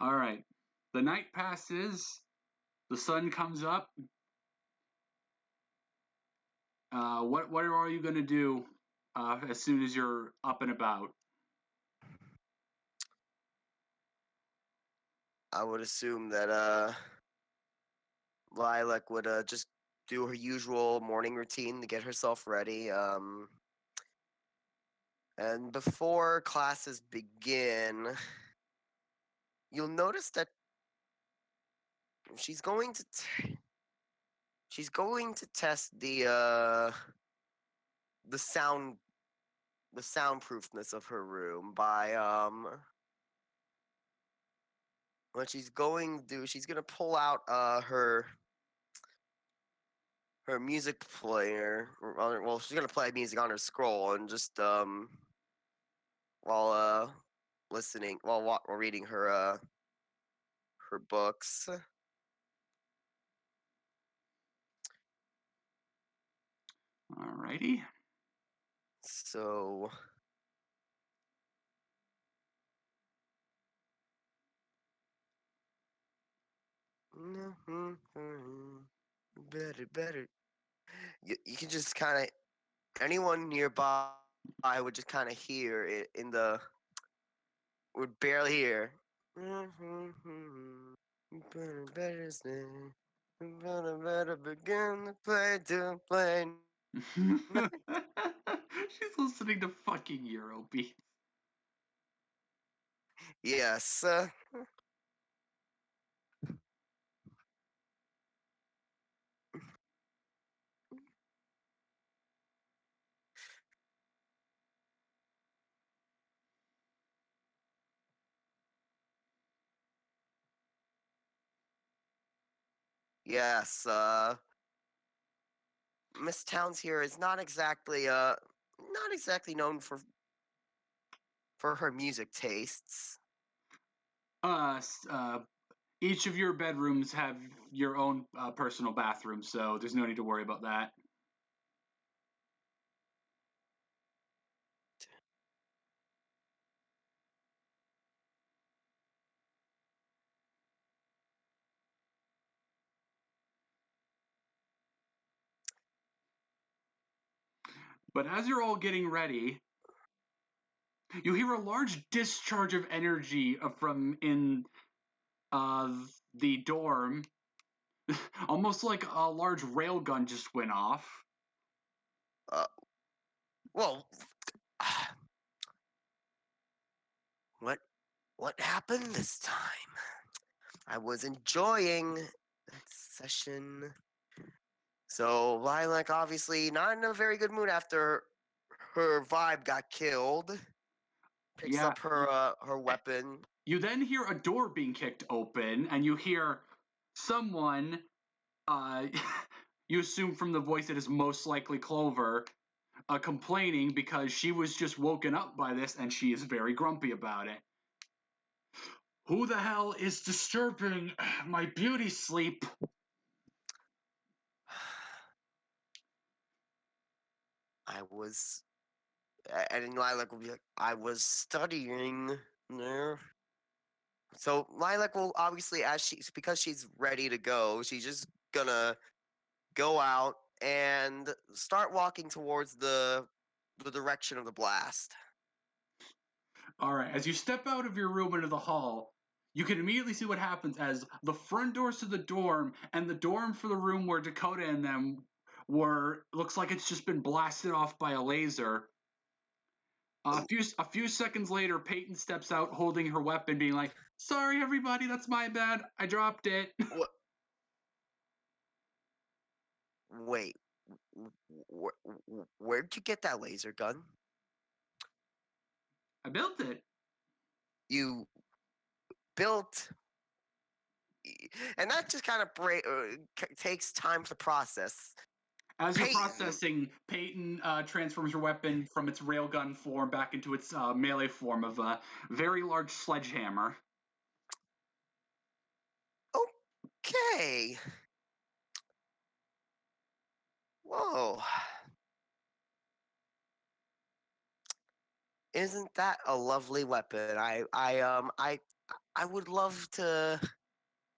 All right. The night passes. The sun comes up. What are you going to do as soon as you're up and about? I would assume that Lilac would just do her usual morning routine to get herself ready. And before classes begin, you'll notice that she's going to test the soundproofness of her room by what she's going to do. She's going to pull out her music player. Well, she's going to play music on her scroll and just while listening while reading her books. Alrighty. So better. You can just kind of anyone nearby would just kind of hear it would barely hear. Better begin to play. She's listening to fucking Eurobeat. Yes. Yes. Miss Towns here is not exactly known for her music tastes. Each of your bedrooms have your own personal bathroom, so there's no need to worry about that. But as you're all getting ready, you hear a large discharge of energy from in uh, the dorm. Almost like a large railgun just went off. Well, what happened this time? I was enjoying that session. So Lilac obviously not in a very good mood after her vibe got killed. Picks Yeah. up her weapon. You then hear a door being kicked open, and you hear someone. You assume from the voice it is most likely Clover, complaining because she was just woken up by this, and she is very grumpy about it. Who the hell is disturbing my beauty sleep? I was, and then Lilac will be like, I was studying there. So Lilac will obviously, because she's ready to go, she's just gonna go out and start walking towards the direction of the blast. All right, as you step out of your room into the hall, you can immediately see what happens as the front doors to the dorm and the dorm for the room where Dakota and them were looks like it's just been blasted off by a laser. A few seconds later, Peyton steps out holding her weapon, being like, "Sorry, everybody, that's my bad. I dropped it." What? Wait, where'd you get that laser gun? I built it. You built, and that just kind of takes time to process. As you're processing, Peyton transforms her weapon from its railgun form back into its melee form of a very large sledgehammer. Okay. Whoa. Isn't that a lovely weapon? I would love to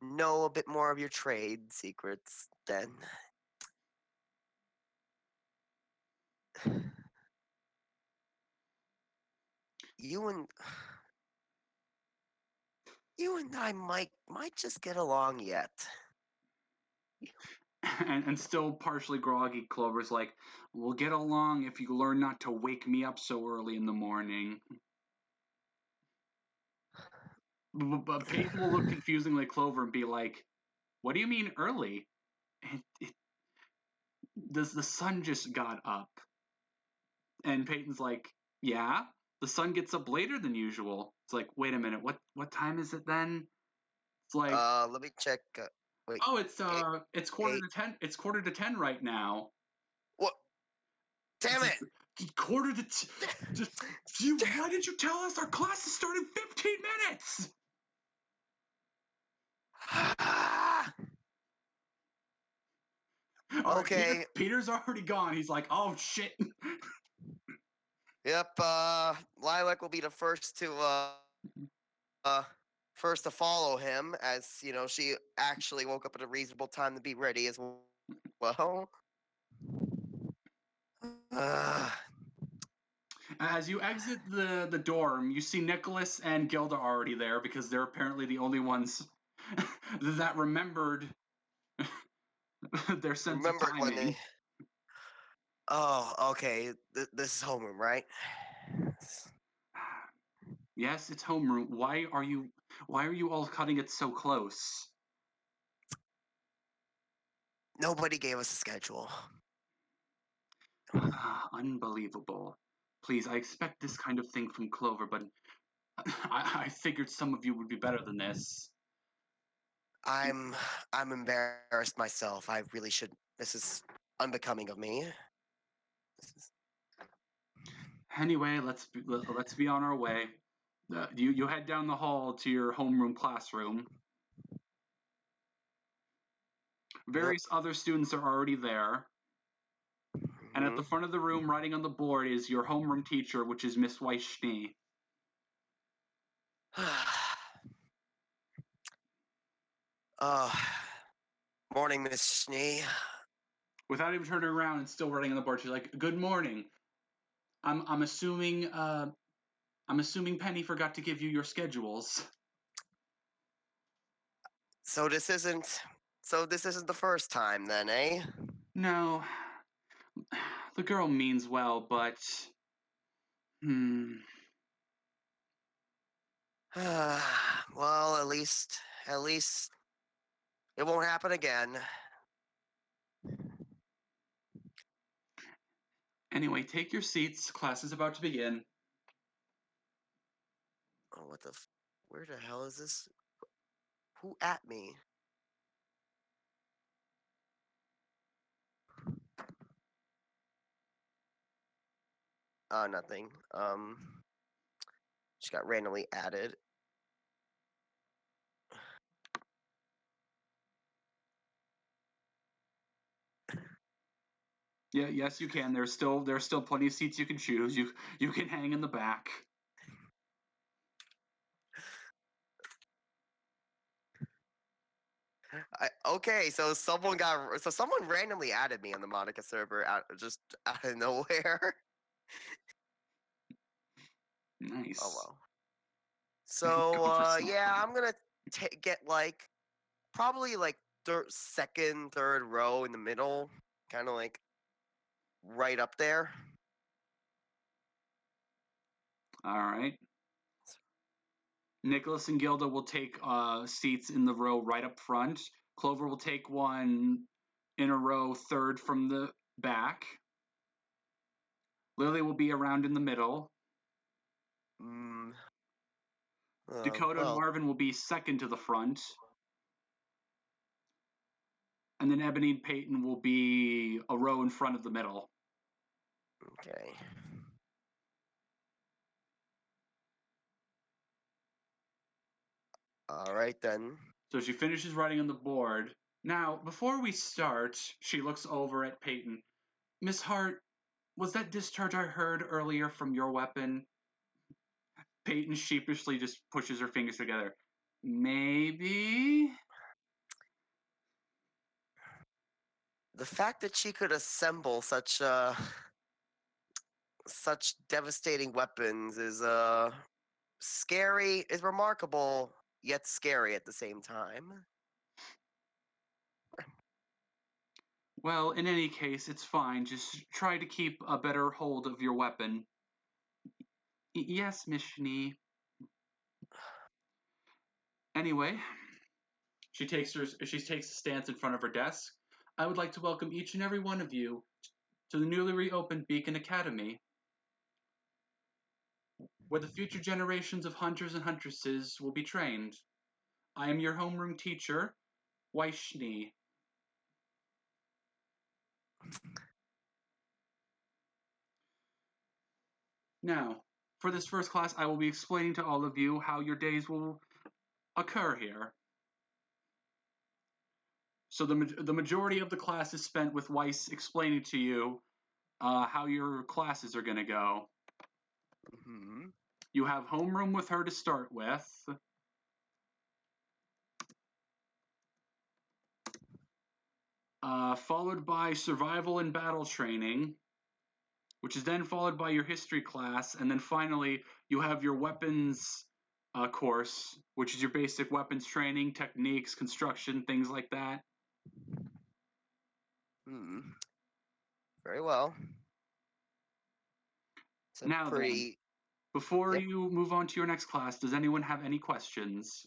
know a bit more of your trade secrets, then. You and I might just get along yet. And still partially groggy, Clover's like, we'll get along if you learn not to wake me up so early in the morning. But Peyton will look confusingly at Clover and be like, what do you mean early? The sun just got up. And Peyton's like, yeah, the sun gets up later than usual. It's like, wait a minute, what time is it then? It's like, let me check. Wait. oh, it's quarter to 10. It's quarter to 10 right now. What? Damn it! Quarter to why did you tell us our classes start in 15 minutes? Okay. Right, Peter's already gone. He's like, oh shit. Yep. Lilac will be the first to follow him, as she actually woke up at a reasonable time to be ready as well. As you exit the dorm, you see Nicholas and Gilda already there because they're apparently the only ones that remembered their sense of timing. Oh, okay. This is homeroom, right? Yes, it's homeroom. Why are you all cutting it so close? Nobody gave us a schedule. Unbelievable. Please, I expect this kind of thing from Clover, but I figured some of you would be better than this. I'm embarrassed myself. I really should. This is unbecoming of me. Anyway, let's be on our way. You head down the hall to your homeroom classroom. Various other students are already there. And at the front of the room, writing on the board, is your homeroom teacher, which is Miss Weiss-Schnee. Morning, Miss Schnee. Without even turning around and still writing on the board, she's like, "Good morning. I'm assuming Penny forgot to give you your schedules." So this isn't the first time then, eh? No. The girl means well, but well, at least it won't happen again. Anyway, take your seats. Class is about to begin. Oh, what the? Where the hell is this? Who at me? Nothing. Just got randomly added. Yeah, yes, you can. There's still plenty of seats you can choose. You can hang in the back. Okay, so someone randomly added me on the Monica server just out of nowhere. Nice. Oh well. So yeah, I'm gonna get probably second, third row in the middle, kind of like right up there. All right. Nicholas and Gilda will take seats in the row right up front. Clover will take one in a row third from the back. Lily will be around in the middle. Dakota and Marvin will be second to the front. And then Ebony and Peyton will be a row in front of the middle. Okay. All right, then. So she finishes writing on the board. Now, before we start, she looks over at Peyton. Miss Hart, was that discharge I heard earlier from your weapon? Peyton sheepishly just pushes her fingers together. Maybe. The fact that she could assemble such devastating weapons is scary, is remarkable, yet scary at the same time. Well, in any case, it's fine. Just try to keep a better hold of your weapon. Yes, Miss Schnee. Anyway, she takes a stance in front of her desk. I would like to welcome each and every one of you to the newly reopened Beacon Academy, where the future generations of hunters and huntresses will be trained. I am your homeroom teacher, Schnee. Now, for this first class, I will be explaining to all of you how your days will occur here. So the majority of the class is spent with Weiss explaining to you how your classes are going to go. Mm-hmm. You have homeroom with her to start with. Followed by survival and battle training, which is then followed by your history class, and then finally you have your weapons course, which is your basic weapons training, techniques, construction, things like that. Very well. Now then, before you move on to your next class, does anyone have any questions?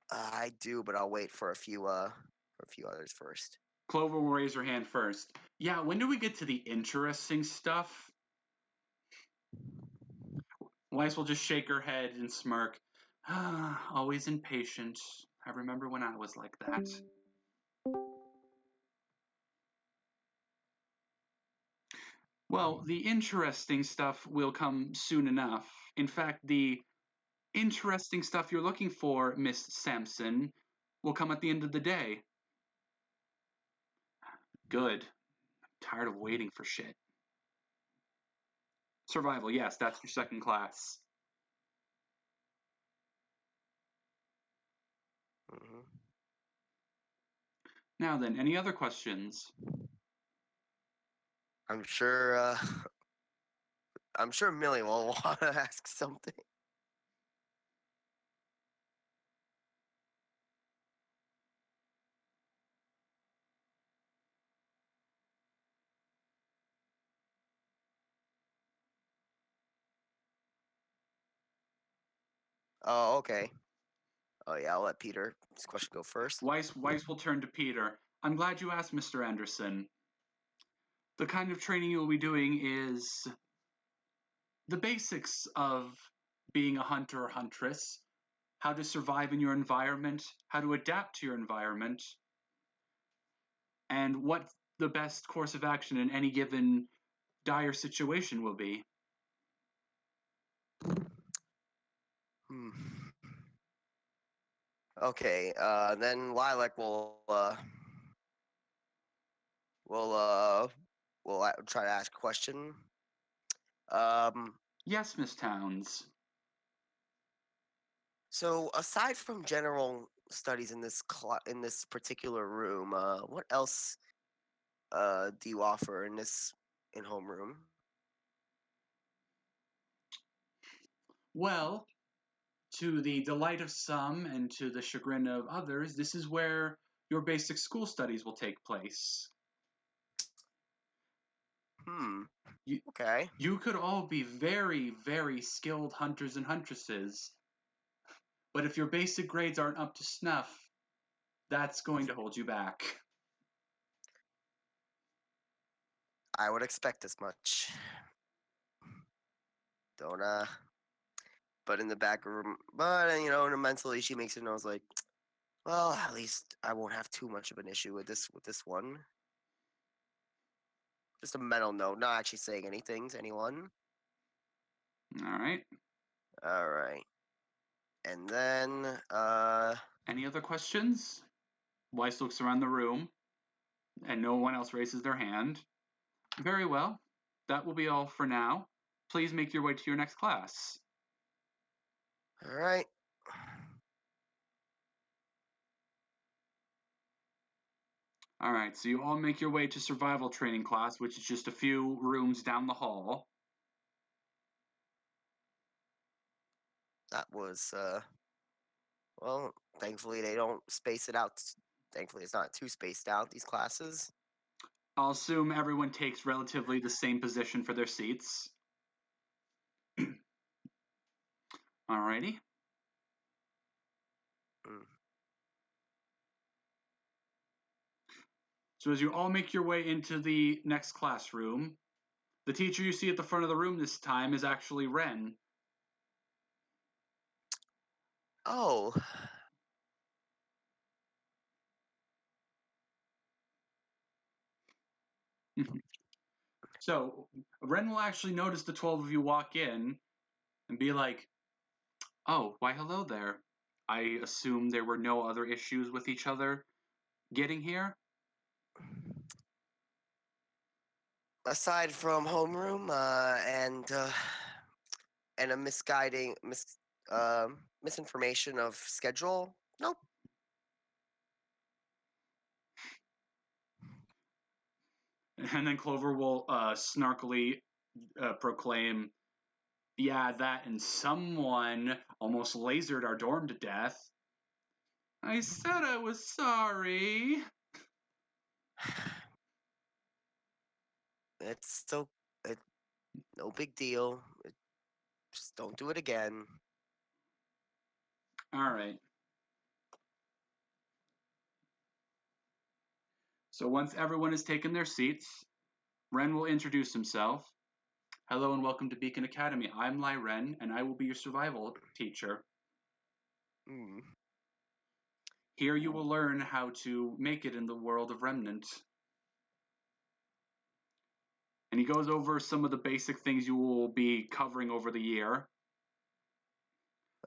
I do, but I'll wait for a few others first. Clover will raise her hand first. Yeah, when do we get to the interesting stuff? Weiss will just shake her head and smirk. Always impatient. I remember when I was like that. Well, the interesting stuff will come soon enough. In fact, the interesting stuff you're looking for, Miss Samson, will come at the end of the day. Good. I'm tired of waiting for shit. Survival, yes, that's your second class. Mm-hmm. Now then, any other questions? I'm sure Millie will want to ask something. Oh, okay. Oh yeah, I'll let Peter's question go first. Weiss will turn to Peter. I'm glad you asked, Mr. Anderson. The kind of training you will be doing is the basics of being a hunter or huntress, how to survive in your environment, how to adapt to your environment, and what the best course of action in any given dire situation will be. Okay, then Lilac will try to ask a question. Yes, Miss Towns. So aside from general studies in this particular room, what else do you offer in homeroom? Well, to the delight of some and to the chagrin of others, this is where your basic school studies will take place. Okay. You could all be very, very skilled hunters and huntresses, but if your basic grades aren't up to snuff, that's going to hold you back. I would expect as much. Don't but in the back room, mentally she makes it knows like, well, at least I won't have too much of an issue with this one. Just a mental note, not actually saying anything to anyone. All right. All right. And then, Any other questions? Weiss looks around the room, and no one else raises their hand. Very well. that will be all for now. Please make your way to your next class. All right. All right, so you all make your way to survival training class, which is just a few rooms down the hall. That was well, thankfully they don't space it out. Thankfully it's not too spaced out, these classes. I'll assume everyone takes relatively the same position for their seats. Alrighty. So as you all make your way into the next classroom, the teacher you see at the front of the room this time is actually Ren. Oh. So Ren will actually notice the 12 of you walk in and be like, oh, why hello there. I assume there were no other issues with each other getting here? Aside from homeroom and a misinformation of schedule, nope. And then Clover will snarkily proclaim, yeah, that and someone almost lasered our dorm to death. I said I was sorry. It's still no big deal. Just don't do it again. All right. So once everyone has taken their seats, Ren will introduce himself. Hello and welcome to Beacon Academy. I'm Lai Ren, and I will be your survival teacher. Here you will learn how to make it in the world of Remnant. And he goes over some of the basic things you will be covering over the year.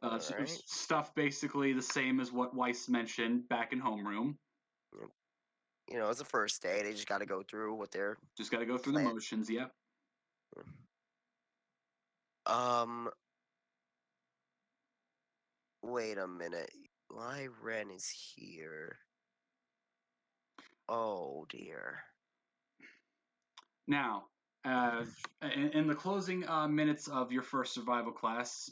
Right. Stuff basically the same as what Weiss mentioned back in homeroom. You know, it's a first day. They just got to go through what they're just got to go through plans. the motions. Yep. Wait a minute. Why Ren is here? Oh dear. Now, in the closing minutes of your first survival class,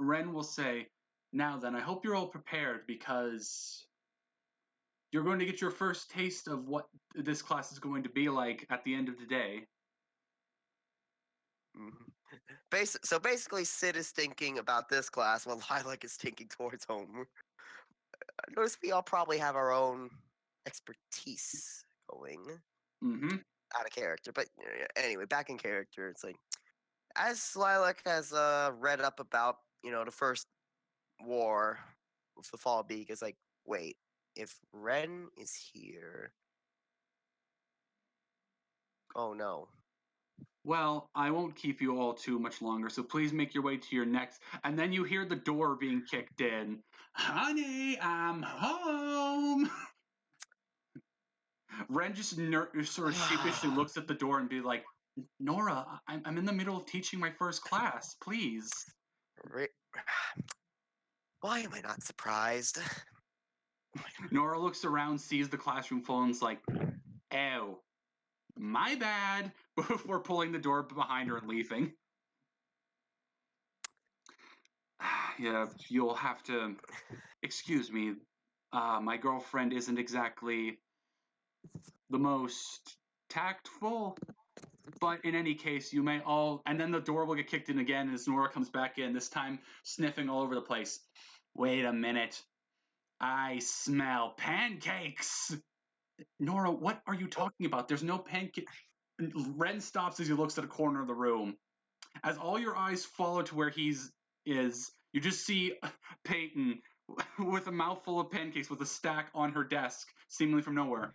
Ren will say, now then, I hope you're all prepared because you're going to get your first taste of what this class is going to be like at the end of the day. So basically, Cid is thinking about this class while Lilac is thinking towards home. I notice we all probably have our own expertise going out of character. But anyway, back in character, it's like, as Lilac has read up about, the first war with the Fall Beak, it's like, wait, if Ren is here, oh no. Well, I won't keep you all too much longer, so please make your way to your next. And then you hear the door being kicked in. Honey, I'm home. Ren just sort of sheepishly looks at the door and be like, Nora, I'm in the middle of teaching my first class. Please. Why am I not surprised? Nora looks around, sees the classroom full, and is like, oh, my bad, before pulling the door behind her and leaving. Yeah, you'll have to excuse me. My girlfriend isn't exactly the most tactful, but in any case, you may all. And then the door will get kicked in again as Nora comes back in, this time sniffing all over the place. Wait a minute. I smell pancakes. Nora, what are you talking about? There's no pancake. Ren stops as he looks at a corner of the room. As all your eyes follow to where he's is, you just see Peyton with a mouthful of pancakes with a stack on her desk, seemingly from nowhere.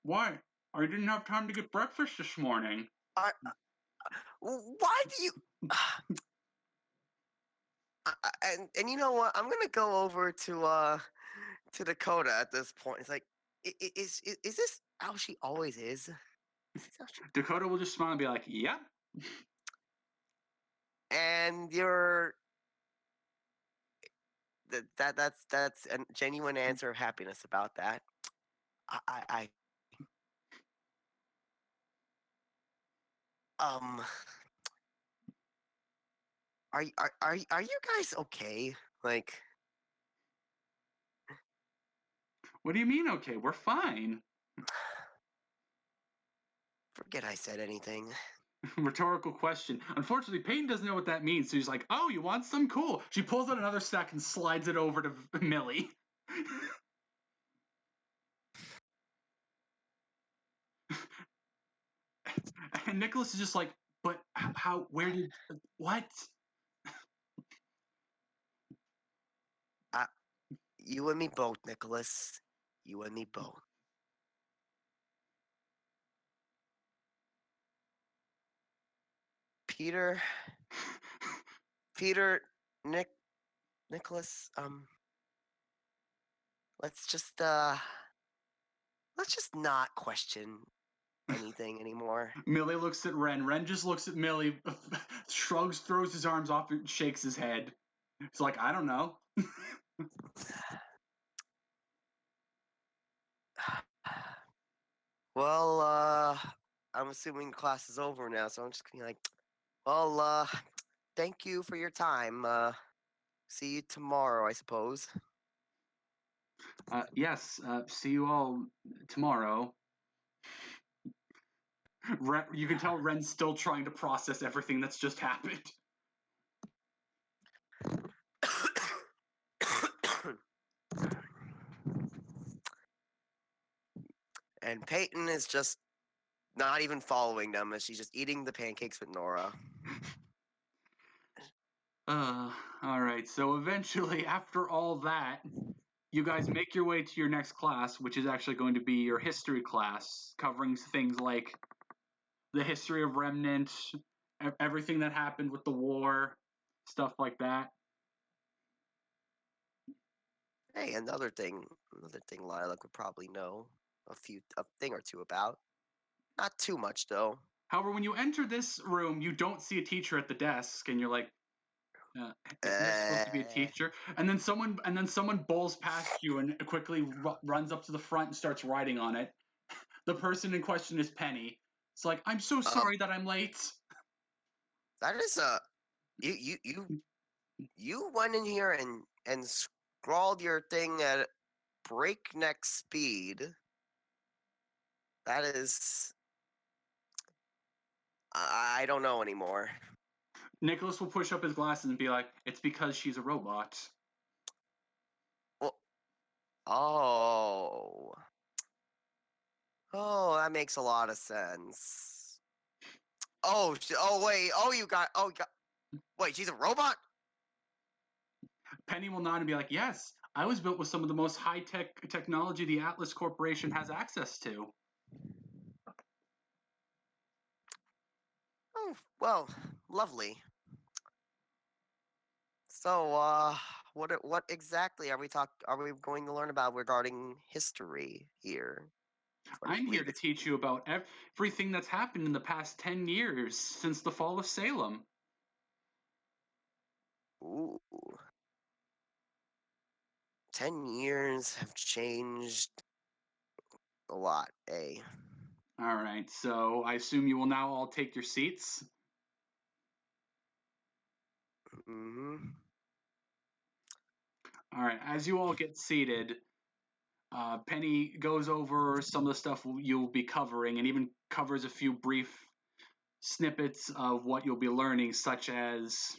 Why? I didn't have time to get breakfast this morning. Why do you? And you know what? I'm gonna go over to Dakota at this point. It's like, is this how she always is? Dakota will just smile and be like, "Yep." And you're that's a genuine answer of happiness about that. I um are you guys okay? Like, What do you mean? Okay, we're fine. forget I said anything. Rhetorical question. Unfortunately, Peyton doesn't know what that means, so he's like, "Oh, you want some? Cool." She pulls out another stack and slides it over to Millie. And Nicholas is just like, "But how? Where did? What?" You and me both, Nicholas. You and me both. Peter, Nicholas, let's just not question anything anymore. Millie looks at Ren. Ren just looks at Millie, shrugs, throws his arms off, and shakes his head. He's like, "I don't know." Well, I'm assuming class is over now, so I'm just gonna be like, well, thank you for your time. See you tomorrow, I suppose. Yes. See you all tomorrow. You can tell Ren's still trying to process everything that's just happened. And Peyton is just not even following them as she's just eating the pancakes with Nora. All right. So eventually, after all that, you guys make your way to your next class, which is actually going to be your history class, covering things like the history of Remnant, everything that happened with the war, stuff like that. Hey, another thing Lilac would probably know a thing or two about. Not too much though. However, when you enter this room, you don't see a teacher at the desk, and you're like, "Isn't there supposed to be a teacher?" And then someone bowls past you and quickly runs up to the front and starts writing on it. The person in question is Penny. It's like, "I'm so sorry that I'm late." That is you went in here and scrawled your thing at breakneck speed. That is, I don't know anymore. Nicholas will push up his glasses and be like, "It's because she's a robot." Well, oh, that makes a lot of sense. Wait, wait, she's a robot? Penny will nod and be like, "Yes, I was built with some of the most high-tech technology the Atlas Corporation has access to." Oh, well, lovely. So, what exactly are we going to learn about regarding history here? I I'm here believe to it's teach you about everything that's happened in the past 10 years since the fall of Salem. ooh, 10 years have changed a lot, eh? All right, so I assume you will now all take your seats. Mm-hmm. All right, as you all get seated, Penny goes over some of the stuff you'll be covering and even covers a few brief snippets of what you'll be learning, such as,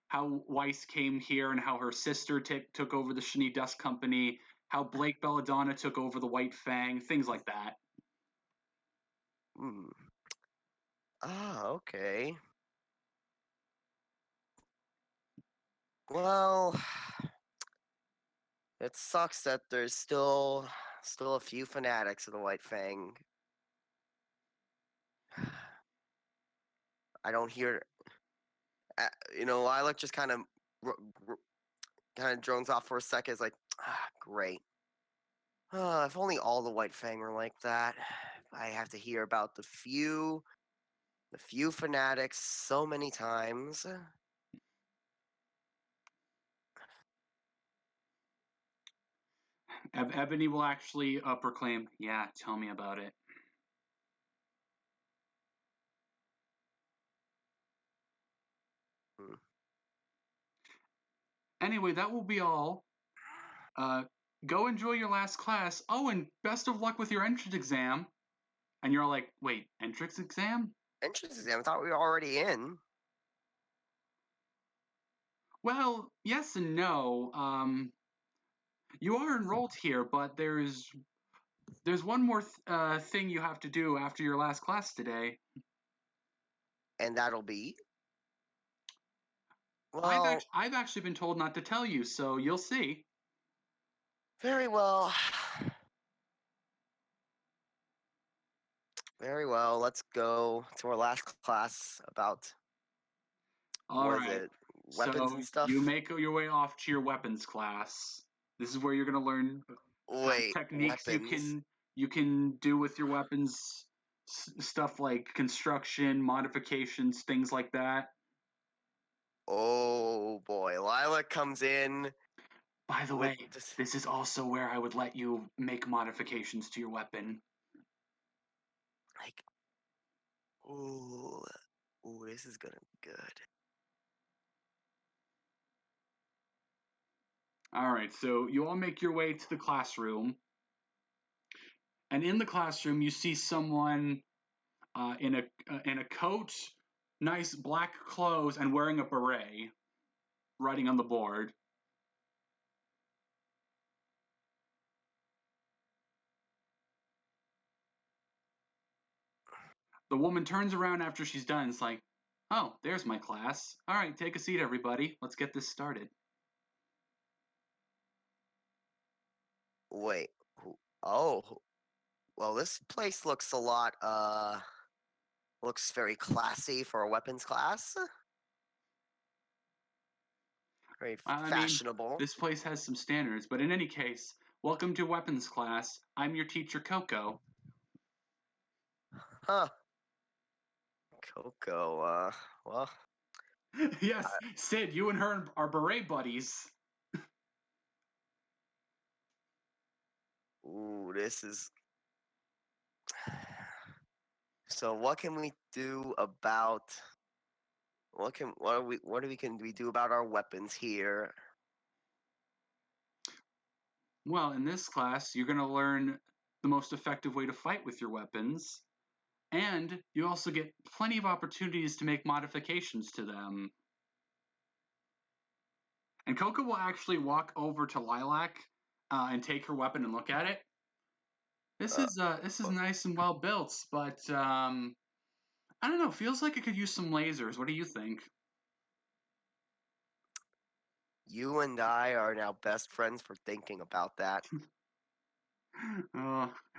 how Weiss came here and how her sister took over the Shani Dust Company, how Blake Belladonna took over the White Fang, things like that. Hmm. Ah, okay. Well, it sucks that there's still a few fanatics of the White Fang. I don't hear. Lilac just kind of drones off for a second. It's like, great. If only all the White Fang were like that. I have to hear about the few fanatics so many times. Ebony will actually proclaim, "Yeah, tell me about it." Anyway, that will be all. Go enjoy your last class. Oh, and best of luck with your entrance exam. And you're like, wait, entrance exam? Entrance exam? I thought we were already in. Well, yes and no. You are enrolled here, but there's one more thing you have to do after your last class today. And that'll be? Well, I've actually been told not to tell you, so you'll see. Very well. Very well. Let's go to our last class about weapons and stuff. You make your way off to your weapons class. This is where you're going to learn techniques weapons. you can do with your weapons, stuff like construction, modifications, things like that. Oh boy, Lilac comes in. By the way, this is also where I would let you make modifications to your weapon. Like, ooh, this is gonna be good. All right, so you all make your way to the classroom, and in the classroom you see someone in a coat, nice black clothes, and wearing a beret, writing on the board. The woman turns around after she's done. It's like, oh, there's my class. All right, take a seat, everybody. Let's get this started. Wait. Oh. Well, this place looks a lot, looks very classy for a weapons class. Very fashionable. I mean, this place has some standards, but in any case, welcome to weapons class. I'm your teacher, Coco. Huh. Coco, well. Yes, Cid, you and her are beret buddies. Ooh, this is. So what can we do about? What can we do about our weapons here? Well, in this class, you're going to learn the most effective way to fight with your weapons, and you also get plenty of opportunities to make modifications to them. And Coco will actually walk over to Lilac and take her weapon and look at it. This is nice and well built, but I don't know. Feels like it could use some lasers. What do you think? You and I are now best friends for thinking about that.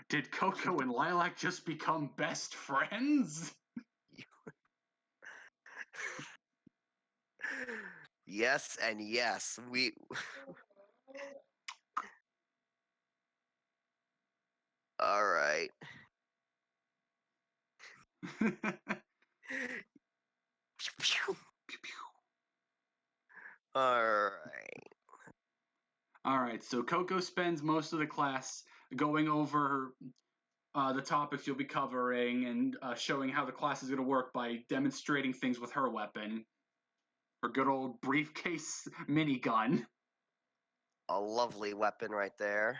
Did Coco and Lilac just become best friends? Yes and yes. We. All right. All right. All right. So Coco spends most of the class going over the topics you'll be covering and showing how the class is going to work by demonstrating things with her weapon, her good old briefcase minigun. A lovely weapon right there.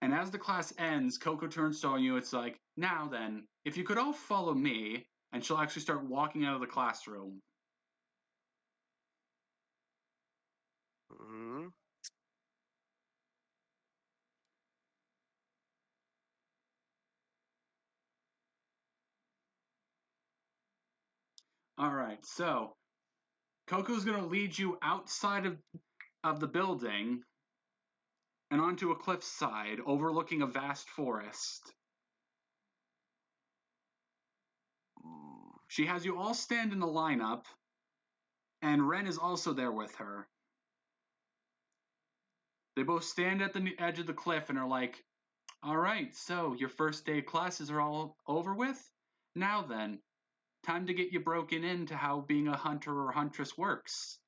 And as the class ends, Coco turns to you. It's like, now then, if you could all follow me, and she'll actually start walking out of the classroom. Mm-hmm. All right, so Coco's going to lead you outside of the building and onto a cliffside overlooking a vast forest. She has you all stand in the lineup, and Ren is also there with her. They both stand at the edge of the cliff and are like, All right, so your first day of classes are all over with. Now then, time to get you broken into how being a hunter or huntress works.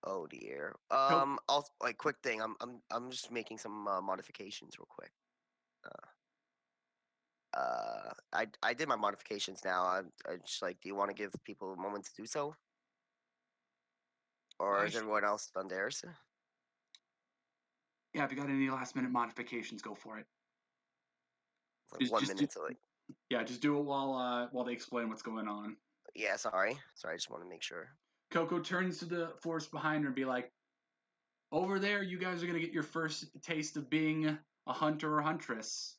Oh dear. So, Also, like, quick thing. I'm just making some modifications real quick. I did my modifications now. I just like. Do you want to give people a moment to do so, or is everyone else done theirs? yeah, if you got any last minute modifications, go for it. Like Just, 1 minute to like. yeah, just do it while they explain what's going on. Yeah, sorry. I just want to make sure. Coco turns to the forest behind her and be like, "Over there, you guys are gonna get your first taste of being a hunter or huntress.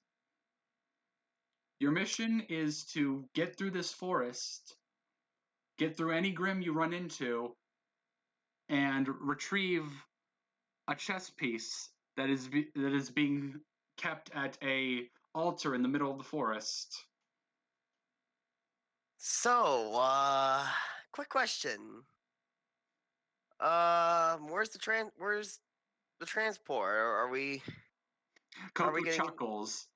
Your mission is to get through this forest, get through any grim you run into, and retrieve a chess piece that is being kept at a altar in the middle of the forest." So, quick question. Where's the transport? Are we Coco getting chuckles.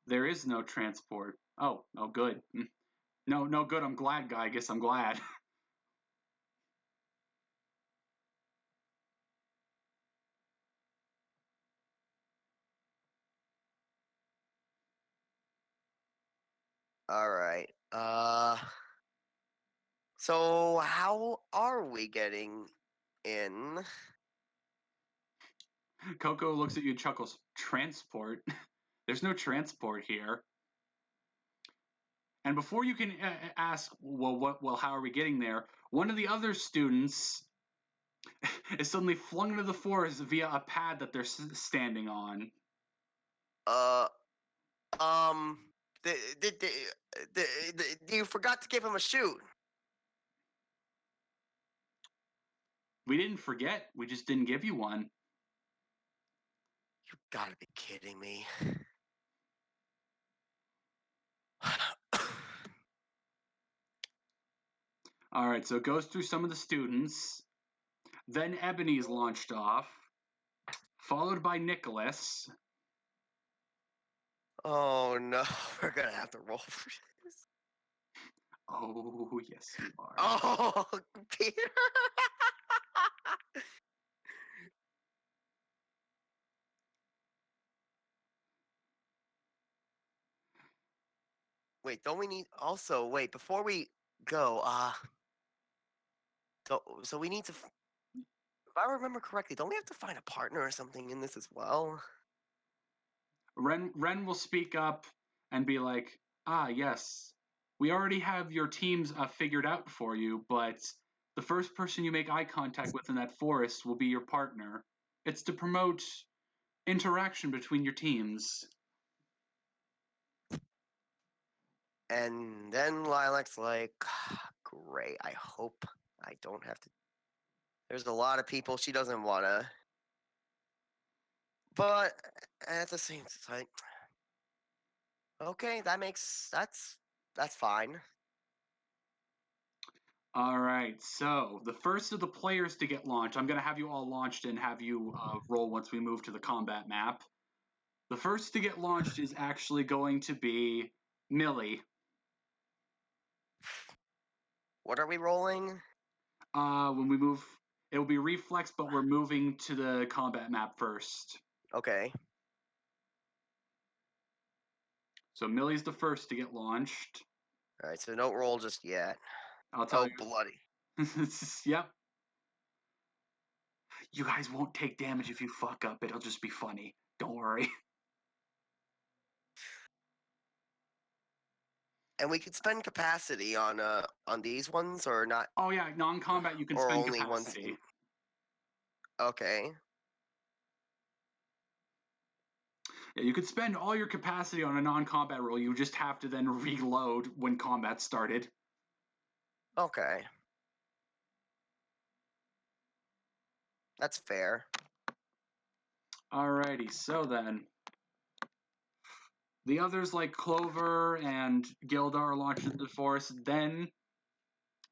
"There is no transport." "Oh, no good. No good. I'm glad, guy. I guess I'm glad." all right? So how are we getting in? Coco looks at you and chuckles. "Transport? There's no transport here." And before you can ask, well, how are we getting there? One of the other students is suddenly flung into the forest via a pad that they're standing on. Uh, um, you forgot to give him a shoot. We didn't forget. We just didn't give you one. You gotta be kidding me. All right, so it goes through some of the students. Then Ebony's launched off, followed by Nicholas. Oh no, we're gonna have to roll for this. Oh, yes, you are. Oh, Peter. Wait, don't we need also wait before we go? So we need to. If I remember correctly, don't we have to find a partner or something in this as well? Ren will speak up and be like, "Ah, yes, we already have your teams figured out for you, but the first person you make eye contact with in that forest will be your partner. It's to promote interaction between your teams." And then Lilac's like, great. I hope I don't have to. There's a lot of people she doesn't want to. But at the same time, okay, that's fine. All right, so the first of the players to get launched, I'm going to have you all launched and have you roll once we move to the combat map. The first to get launched is actually going to be Millie. What are we rolling? When we move, it will be reflex, but we're moving to the combat map first. Okay. So Millie's the first to get launched. All right, so don't roll just yet. I'll tell Oh, you. bloody. Yep. You guys won't take damage if you fuck up. It'll just be funny. Don't worry. And we could spend capacity on these ones or not? Oh yeah, non-combat you can Or spend only capacity. once. Okay. Yeah, you could spend all your capacity on a non-combat roll. You just have to then reload when combat started. Okay. That's fair. Alrighty, so then. The others like Clover and Gilda are launched into the forest. Then,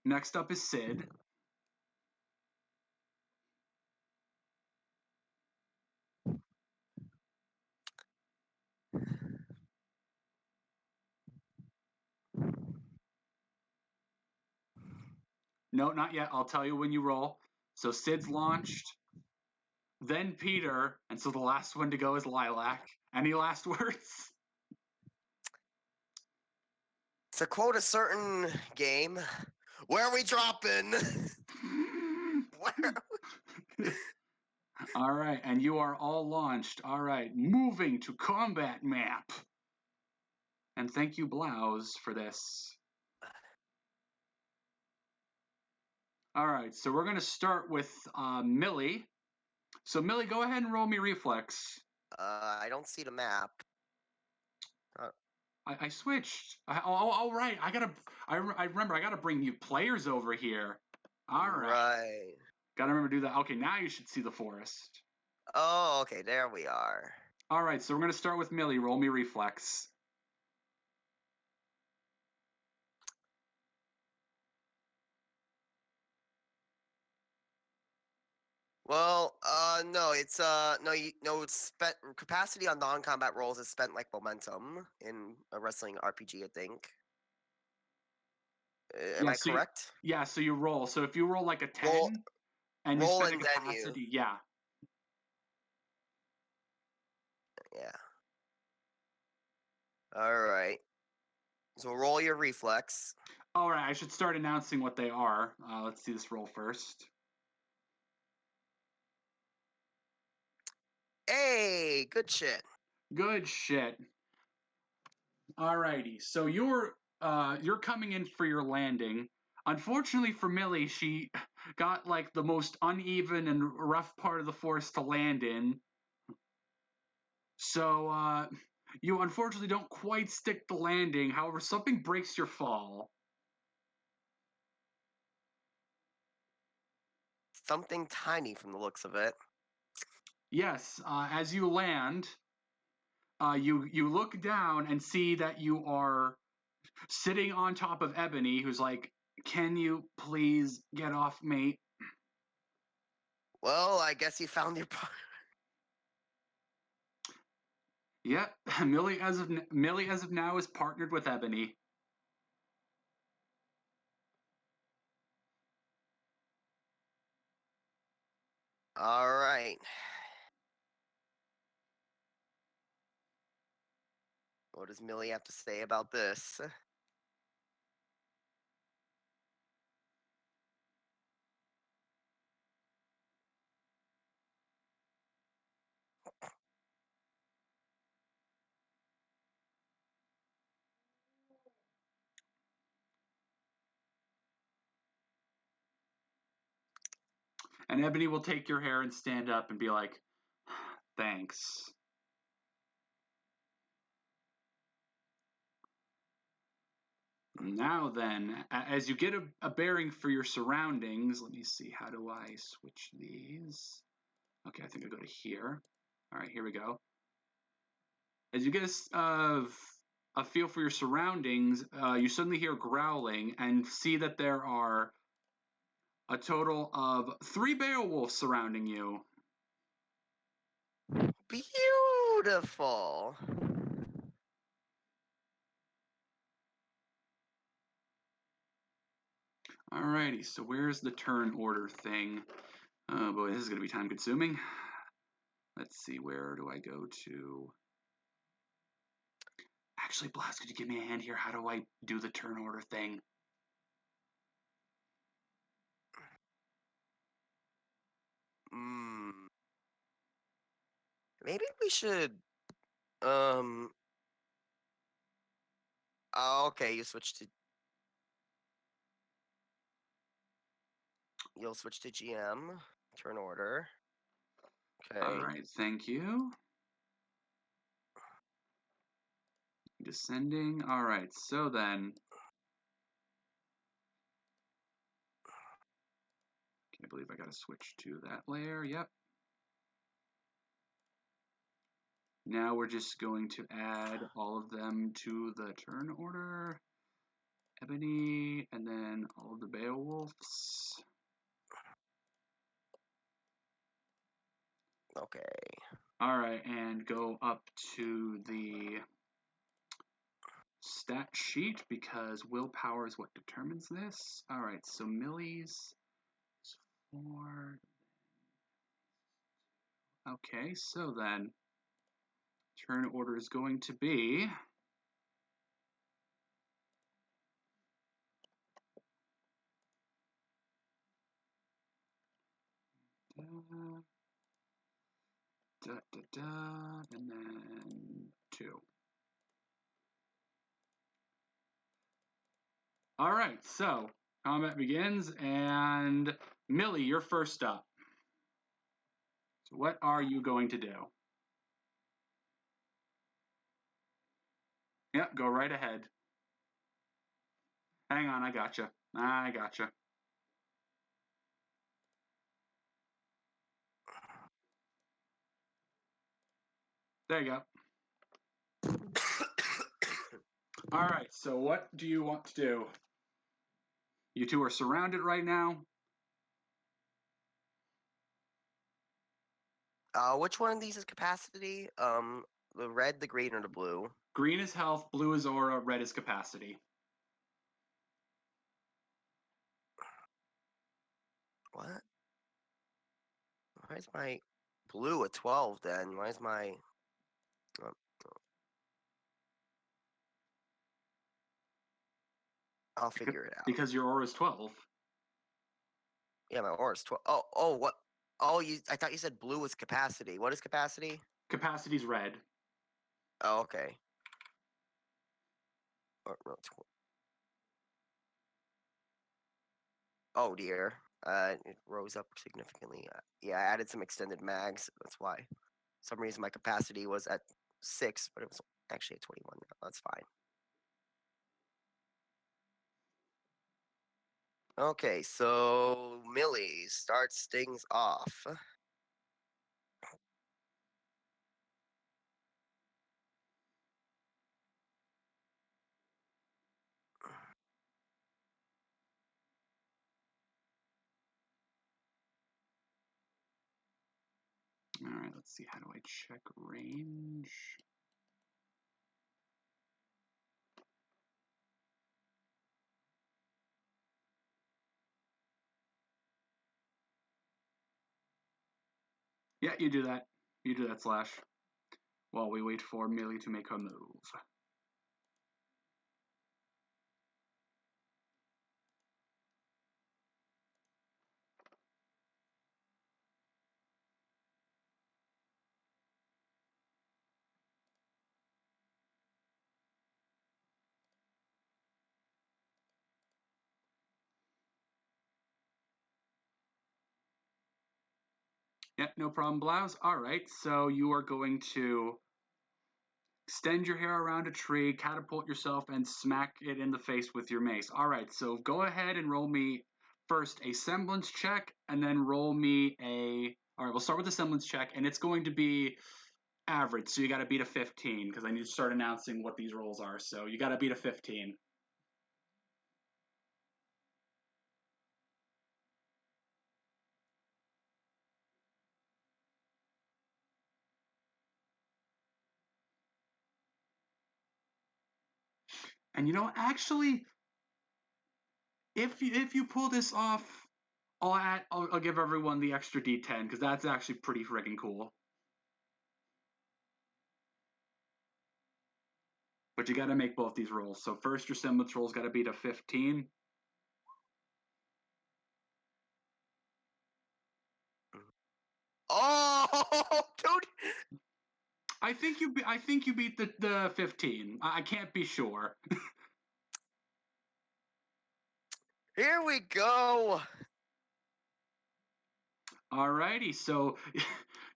next up is Cid. No, not yet. I'll tell you when you roll. So Cid's launched, then Peter, and so the last one to go is Lilac. Any last words? To quote a certain game, where are we dropping? Where? All right, and you are all launched. All right, moving to combat map. And thank you, Blauze, for this. All right, so we're going to start with Millie. So, Millie, go ahead and roll me reflex. I don't see the map. I switched. Oh, right. I remember. I gotta bring you players over here. All right. Right. Gotta remember to do that. Okay, now you should see the forest. Oh, okay. There we are. All right. So we're gonna start with Millie. Roll me reflex. Well, no, it's it's spent capacity on non-combat rolls is spent like momentum in a wrestling RPG, I think. Am I correct? Yeah. So you roll. So if you roll like a 10 and you roll spend and a then capacity, yeah. Yeah. All right. So roll your reflex. All right. I should start announcing what they are. Let's see this roll first. Hey, good shit. Good shit. Alrighty, so you're coming in for your landing. Unfortunately for Millie, she got like the most uneven and rough part of the forest to land in. So you unfortunately don't quite stick the landing. However, something breaks your fall. Something tiny from the looks of it. Yes, as you land, you look down and see that you are sitting on top of Ebony, who's like, "Can you please get off me?" Well, I guess you found your part. Yep, Millie as of now is partnered with Ebony. All right. What does Millie have to say about this? And Ebony will take your hair and stand up and be like, "Thanks." Now then, as you get a bearing for your surroundings, let me see, how do I switch these? Okay, I think I go to here. All right, here we go. As you get a feel for your surroundings, you suddenly hear growling and see that there are a total of 3 Beowulfs surrounding you. Beautiful. Alrighty, so where's the turn order thing? Oh boy, this is going to be time consuming. Let's see, where do I go to? Actually, Blauze, could you give me a hand here? How do I do the turn order thing? Maybe we should. Oh, okay, you switch to. You'll switch to GM. Turn order. Okay. All right, thank you. Descending. All right, so then. Can't believe I got to switch to that layer. Yep. Now we're just going to add all of them to the turn order. Ebony, and then all of the Beowulfs. Okay. All right, and go up to the stat sheet because willpower is what determines this. All right, so Millie's is 4. Okay, so then turn order is going to be and then 2. All right, so combat begins, and Millie, you're first up. So what are you going to do? Yep, go right ahead. Hang on, I gotcha. There you go. All right, so what do you want to do? You two are surrounded right now. Which one of these is capacity? The red, the green, or the blue? Green is health, blue is aura, red is capacity. What? Why is my blue a 12 then? Why is my... I'll figure it out. Because your aura is 12. Yeah, my aura is 12. Oh, what? Oh, I thought you said blue was capacity. What is capacity? Capacity's red. Oh, okay. No, oh dear. It rose up significantly. Yeah, I added some extended mags. That's why. For some reason my capacity was at 6, but it was actually at 21 now. That's fine. Okay, so Millie starts things off. All right, let's see. How do I check range? Yeah, you do that. You do that, Slash. While we wait for Millie to make her move. Yeah, no problem, Blauze. All right, so you are going to extend your hair around a tree, catapult yourself, and smack it in the face with your mace. All right, so go ahead and roll me first a semblance check, and then roll me a... All right, we'll start with the semblance check, and it's going to be average, so you got to beat a 15, because I need to start announcing what these rolls are, so you got to beat a 15. And you know, actually, if you pull this off, I'll give everyone the extra D10 because that's actually pretty friggin' cool. But you got to make both these rolls. So first, your semblance roll's got to beat a 15. Oh, dude! I think you beat the 15. I can't be sure. Here we go. Alrighty, so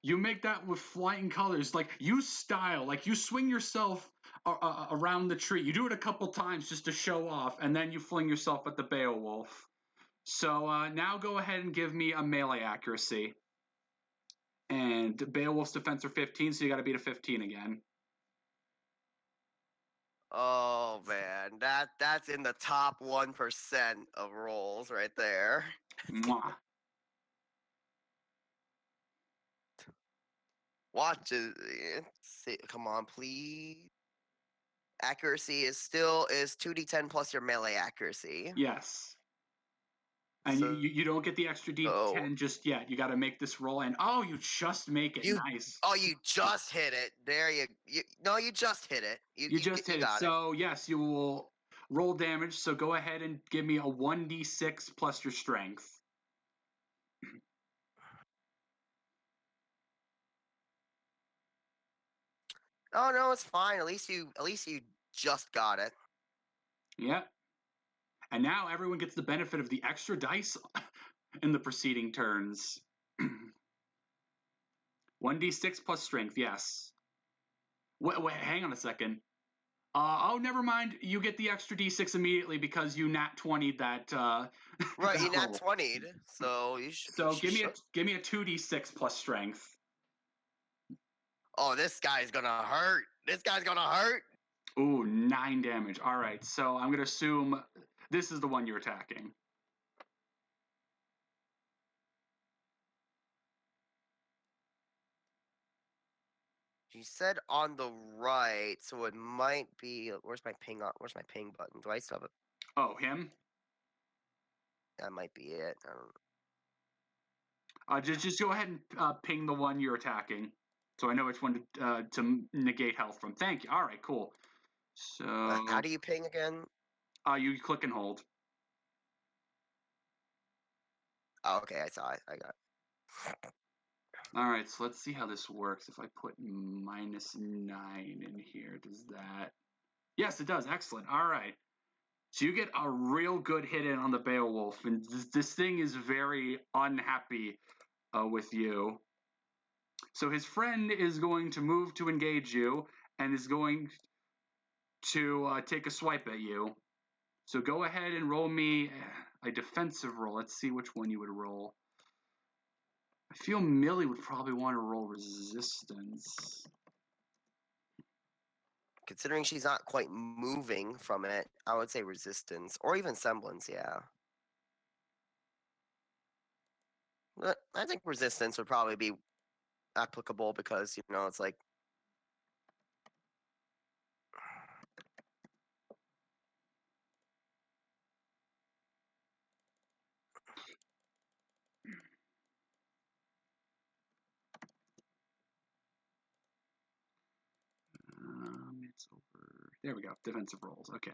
you make that with flying colors. Like you style, like you swing yourself around the tree. You do it a couple times just to show off, and then you fling yourself at the Beowulf. So now go ahead and give me a melee accuracy. And Beowulf's defense are 15, so you got to beat a 15 again. Oh man, that's in the top 1% of rolls right there. Mwah. Watch it. Come on, please. Accuracy is 2d10 plus your melee accuracy. Yes. And So, you don't get the extra D10 just yet. You got to make this roll, and oh, you just make it. Nice. You just hit it. There you just hit it. You just hit it. got So yes, you will roll damage. So go ahead and give me a 1d6 plus your strength. Oh no, it's fine. At least you just got it. Yep. And now everyone gets the benefit of the extra dice in the preceding turns. 1d6 plus strength, yes. Wait, hang on a second. Oh, never mind. You get the extra d6 immediately because you nat 20'd that. Right, that you nat roll. 20'd, so you should. So give me a 2d6 plus strength. Oh, this guy's gonna hurt. This guy's gonna hurt. Ooh, 9 damage. All right, so I'm gonna assume this is the one you're attacking. You said on the right, so it might be. Where's my ping button? Do I still have it? Oh, him? That might be it. I don't know. Just go ahead and ping the one you're attacking, so I know which one to negate health from. Thank you. All right, cool. So how do you ping again? You click and hold. Oh, okay, I saw it. I got it. All right, so let's see how this works. If I put -9 in here, does that? Yes, it does. Excellent. All right. So you get a real good hit in on the Beowulf, and this thing is very unhappy with you. So his friend is going to move to engage you and is going to take a swipe at you. So go ahead and roll me a defensive roll. Let's see which one you would roll. I feel Millie would probably want to roll resistance. Considering she's not quite moving from it, I would say resistance or even semblance. Yeah. But I think resistance would probably be applicable because it's like. It's over. There we go. Defensive rolls. Okay.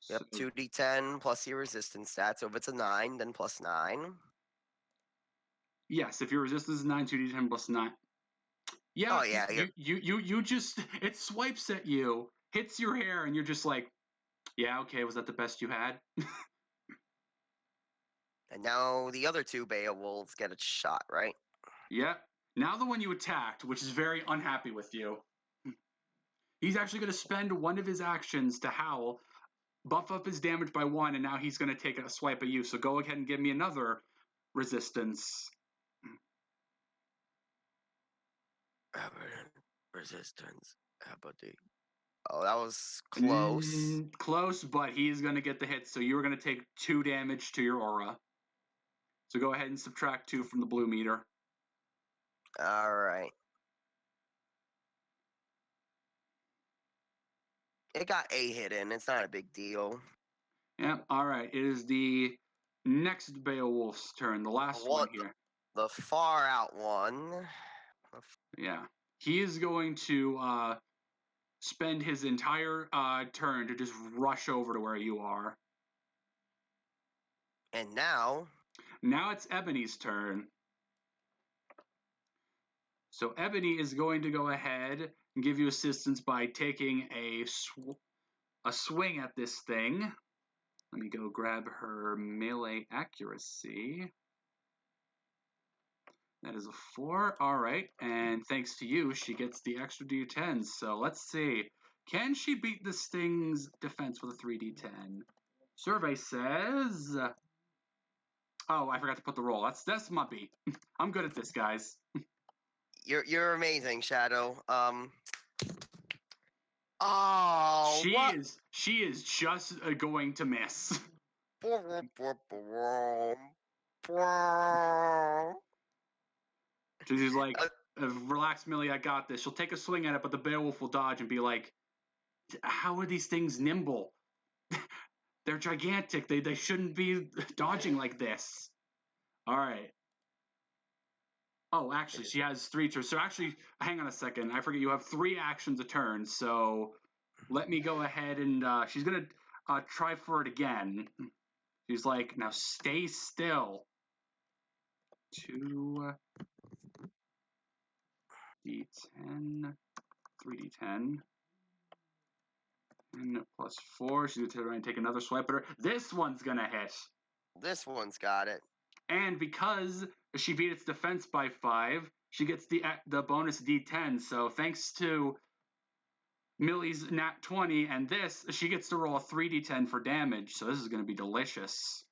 Yep, So, 2d10 plus your resistance stat. So if it's a 9, then plus 9. yes, if your resistance is 9, 2d10 plus 9. Yeah, Oh yeah. you just it swipes at you, hits your hair, and you're just like, yeah, okay, was that the best you had? And now the other two Beowulfs get a shot, right? Yeah. Now the one you attacked, which is very unhappy with you, he's actually going to spend one of his actions to howl, buff up his damage by 1, and now he's going to take a swipe at you. So go ahead and give me another resistance. Resistance. Oh, that was close. Close, but he's going to get the hit. So you're going to take 2 damage to your aura. So go ahead and subtract 2 from the blue meter. All right. It got a hit in. It's not a big deal. Yep. All right. It is the next Beowulf's turn. The last one here. The far out one. Yeah. He is going to spend his entire turn to just rush over to where you are. And now? Now it's Ebony's turn. So Ebony is going to go ahead and give you assistance by taking a swing at this thing. Let me go grab her melee accuracy. That is a 4. All right. And thanks to you, she gets the extra D10. So let's see. Can she beat this thing's defense with a 3D10? Survey says... Oh, I forgot to put the roll. That's my beat. I'm good at this, guys. You're amazing, Shadow. Oh, she is just going to miss. She's like, Relax, Millie, I got this. She'll take a swing at it, but the Beowulf will dodge and be like, how are these things nimble? They're gigantic. They shouldn't be dodging like this. All right. Oh, actually, she has 3 turns. So actually, hang on a second. I forget you have 3 actions a turn. So let me go ahead and she's gonna try for it again. She's like, now stay still. 2d10, 3d10. And plus 4. She's going to take another swipe at her. This one's going to hit. This one's got it. And because she beat its defense by 5, she gets the bonus d10. So thanks to Millie's nat 20 and this, she gets to roll a 3d10 for damage. So this is going to be delicious.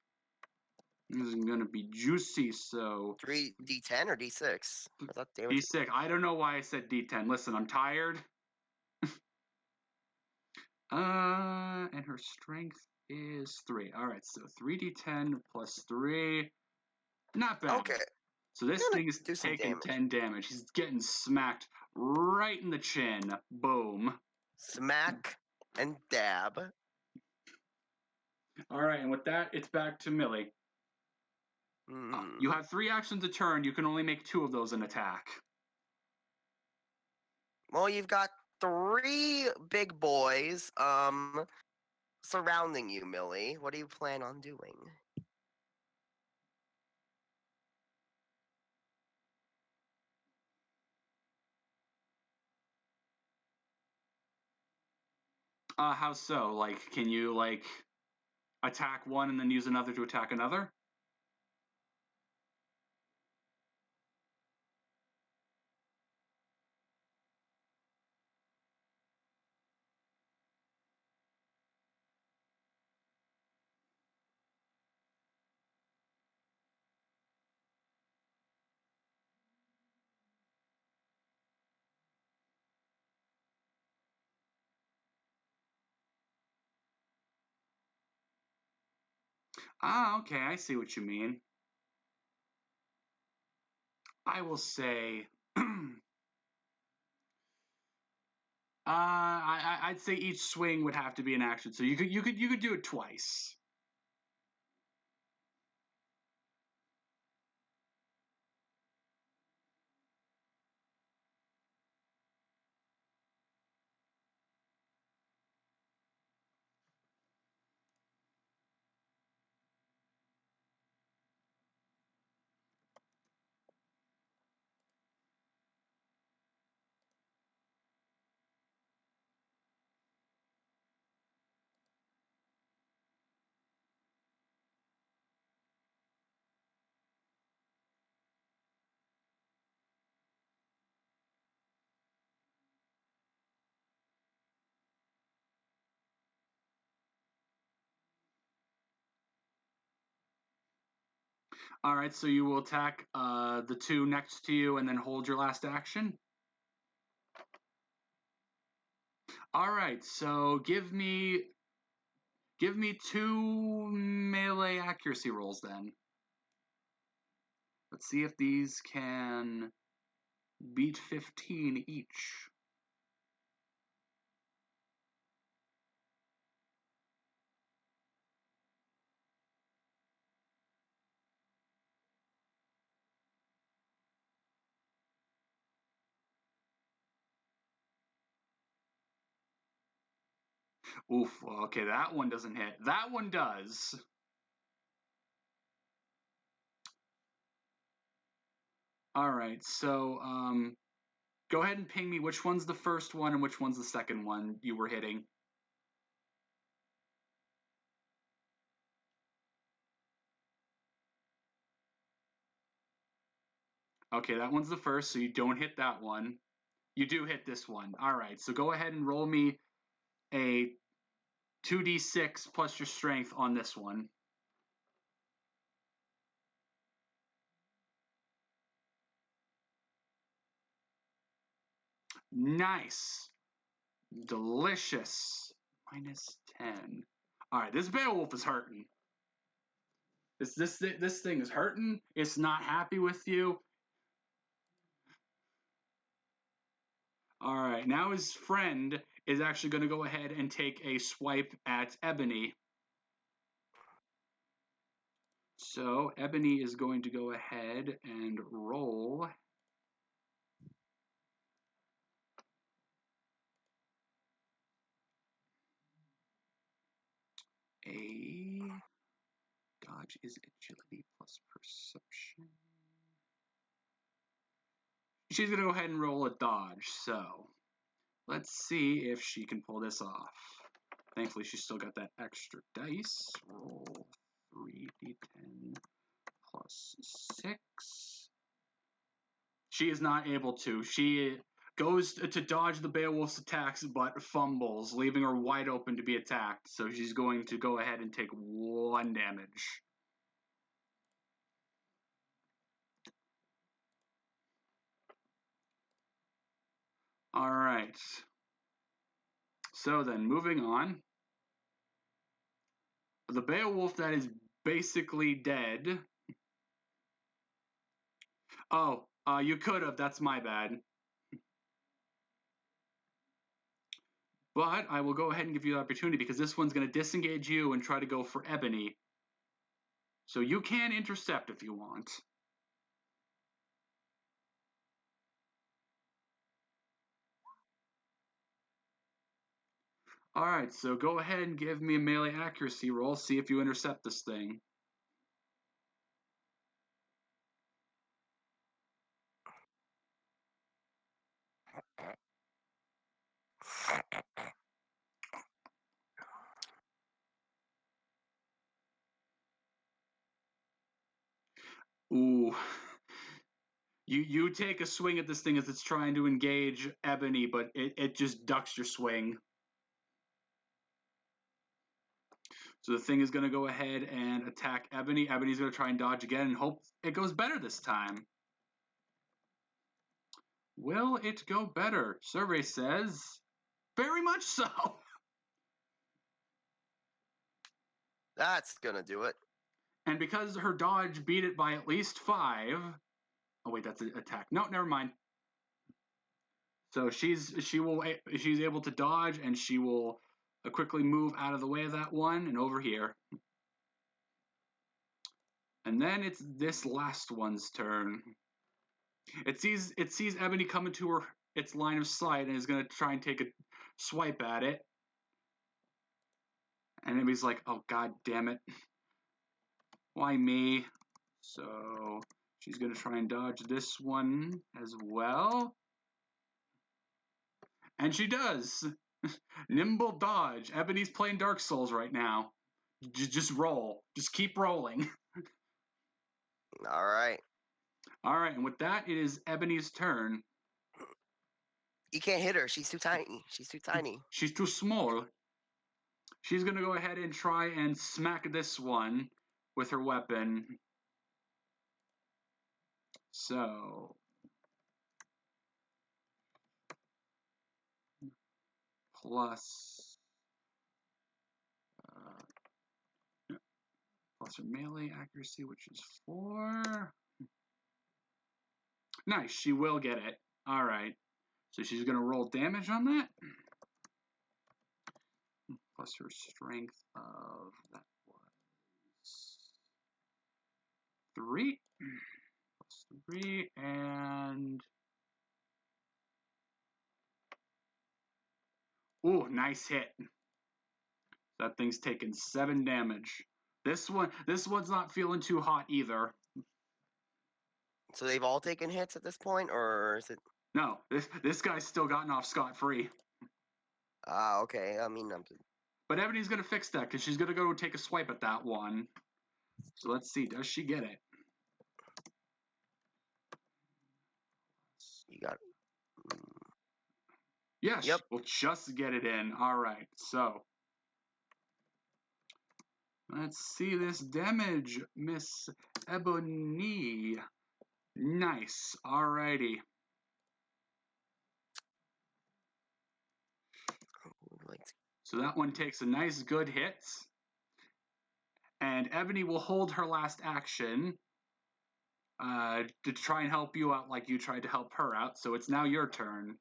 This is going to be juicy. So 3d10 or d6? I thought d6. I don't know why I said d10. Listen, I'm tired. And her strength is 3. All right, so 3d10 plus 3. Not bad. Okay. So this thing is taking 10 damage. He's getting smacked right in the chin. Boom. Smack and dab. All right, and with that, it's back to Millie. You have 3 actions a turn. You can only make 2 of those an attack. Well, you've got 3 big boys surrounding you, Millie. What do you plan on doing? How so? Like, can you, like, attack one and then use another to attack another? Okay, I see what you mean. I will say, I'd say each swing would have to be an action, so you could do it twice. All right, so you will attack the 2 next to you and then hold your last action. All right, so give me 2 melee accuracy rolls then. Let's see if these can beat 15 each. Oof, okay, that one doesn't hit. That one does. All right, so go ahead and ping me which one's the first one and which one's the second one you were hitting. Okay, that one's the first, so you don't hit that one. You do hit this one. All right, so go ahead and roll me a 2d6 plus your strength on this one. Nice. Delicious. Minus 10. All right, this Beowulf is hurting. This thing is hurting. It's not happy with you. All right, now his friend is actually going to go ahead and take a swipe at Ebony. So Ebony is going to go ahead and roll a dodge is agility plus perception. She's going to go ahead and roll a dodge. So let's see if she can pull this off. Thankfully, she's still got that extra dice. Roll 3d10 plus 6. She is not able to. She goes to dodge the Beowulf's attacks, but fumbles, leaving her wide open to be attacked. So she's going to go ahead and take 1 damage. All right. So then, moving on. The Beowulf that is basically dead. Oh, you could have. That's my bad. But I will go ahead and give you the opportunity because this one's going to disengage you and try to go for Ebony. So you can intercept if you want. All right, so go ahead and give me a melee accuracy roll. See if you intercept this thing. Ooh. You take a swing at this thing as it's trying to engage Ebony, but it just ducks your swing. So the thing is going to go ahead and attack Ebony. Ebony's going to try and dodge again and hope it goes better this time. Will it go better? Survey says very much so. That's gonna do it. And because her dodge beat it by at least 5. Oh wait, that's an attack. No, never mind. So she's able to dodge, and she will quickly move out of the way of that one and over here. And then it's this last one's turn. It sees Ebony coming to its line of sight and is going to try and take a swipe at it. And Ebony's like, "Oh god damn it! Why me?" So she's going to try and dodge this one as well. And she does. Nimble dodge. Ebony's playing Dark Souls right now. Just roll. Just keep rolling. All right. All right, and with that, it is Ebony's turn. You can't hit her. She's too tiny. She's too tiny. She's too small. She's going to go ahead and try and smack this one with her weapon. So plus her melee accuracy, which is 4. Nice, she will get it. All right, so she's going to roll damage on that. Plus her strength of, that was 3. Plus 3, and ooh, nice hit. That thing's taking 7 damage. This one's not feeling too hot either. So they've all taken hits at this point, or is it? No, this guy's still gotten off scot-free. Okay. I mean, But Ebony's gonna fix that because she's gonna go take a swipe at that one. So let's see, does she get it? you got. Yes, Yep. we'll just get it in. All right, so let's see this damage, Miss Ebony. Nice. Alrighty. So that one takes a nice good hit. And Ebony will hold her last action to try and help you out like you tried to help her out. So it's now your turn.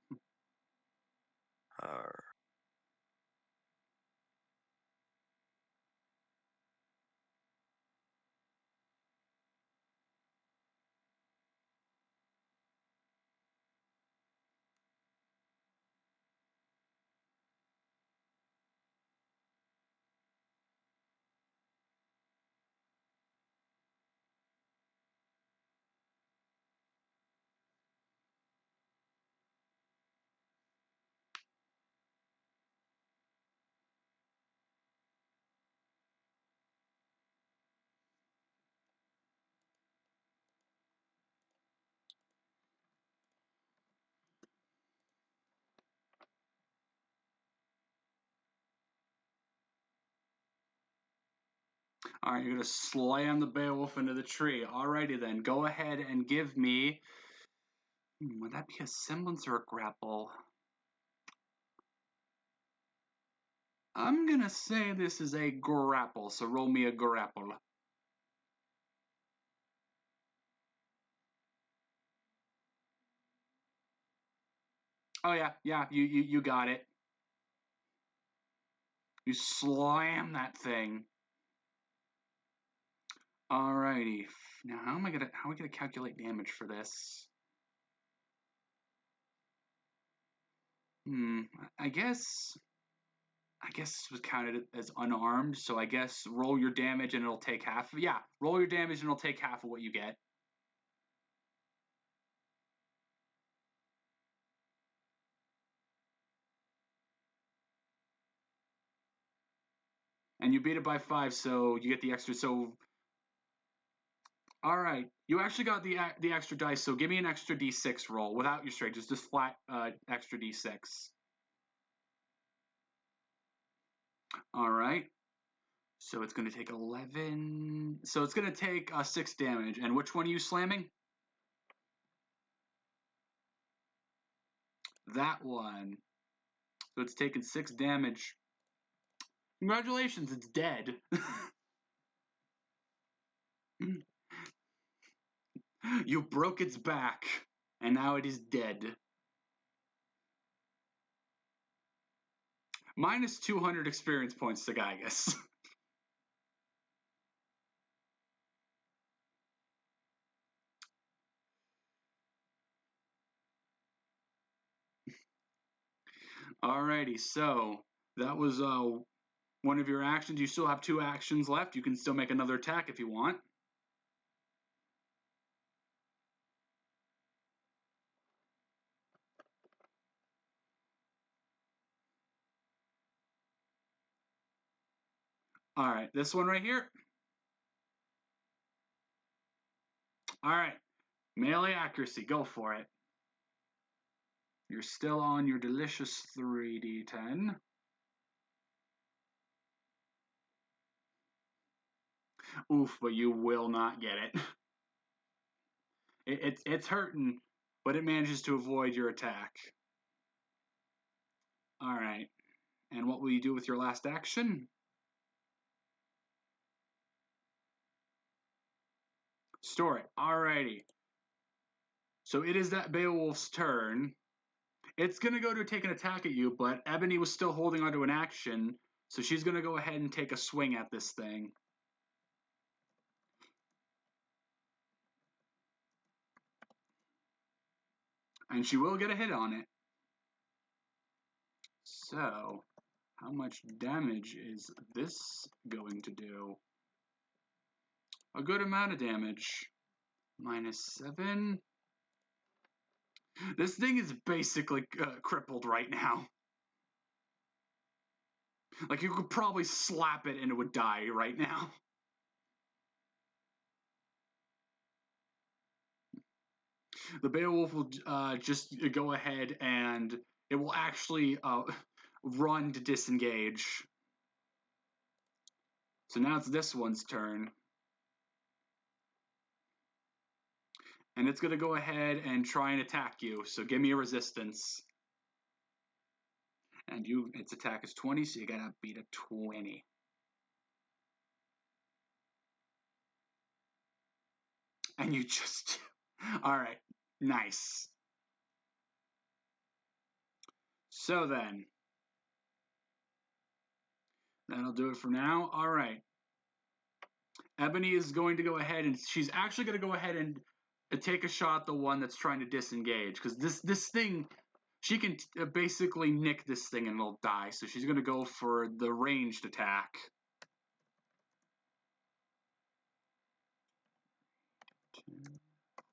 All right, you're gonna slam the Beowulf into the tree. Alrighty then, go ahead and give me. Would that be a semblance or a grapple? I'm gonna say this is a grapple, so roll me a grapple. Oh yeah, you got it. You slam that thing. Alrighty. Now how am I gonna calculate damage for this? I guess this was counted as unarmed, so I guess roll your damage and it'll take half. Yeah, roll your damage and it'll take half of what you get. And you beat it by 5, so you get the extra. So, all right, you actually got the extra dice. So give me an extra d6 roll without your straight, just flat extra d6. All right. So it's going to take 11. So it's going to take 6 damage. And which one are you slamming? That one. So it's taken 6 damage. Congratulations, it's dead. You broke its back, and now it is dead. Minus 200 experience points to Giygas. Alrighty, so that was one of your actions. You still have 2 actions left. You can still make another attack if you want. Alright, this one right here. Alright, melee accuracy, go for it. You're still on your delicious 3d10. Oof, but you will not get it. It's hurting, but it manages to avoid your attack. Alright, and what will you do with your last action? Store it. Alrighty. So it is that Beowulf's turn. It's going to go to take an attack at you, but Ebony was still holding onto an action, so she's going to go ahead and take a swing at this thing. And she will get a hit on it. So, how much damage is this going to do? A good amount of damage. -7. This thing is basically crippled right now. Like, you could probably slap it and it would die right now. The Beowulf will just go ahead and it will actually run to disengage. So now it's this one's turn. And it's going to go ahead and try and attack you. So give me a resistance. And its attack is 20, so you got to beat a 20. And you just... All right. Nice. So then, that'll do it for now. All right. Ebony is going to go ahead and she's actually going to go ahead and take a shot at the one that's trying to disengage, because this thing, she can basically nick this thing and it'll die. So she's going to go for the ranged attack.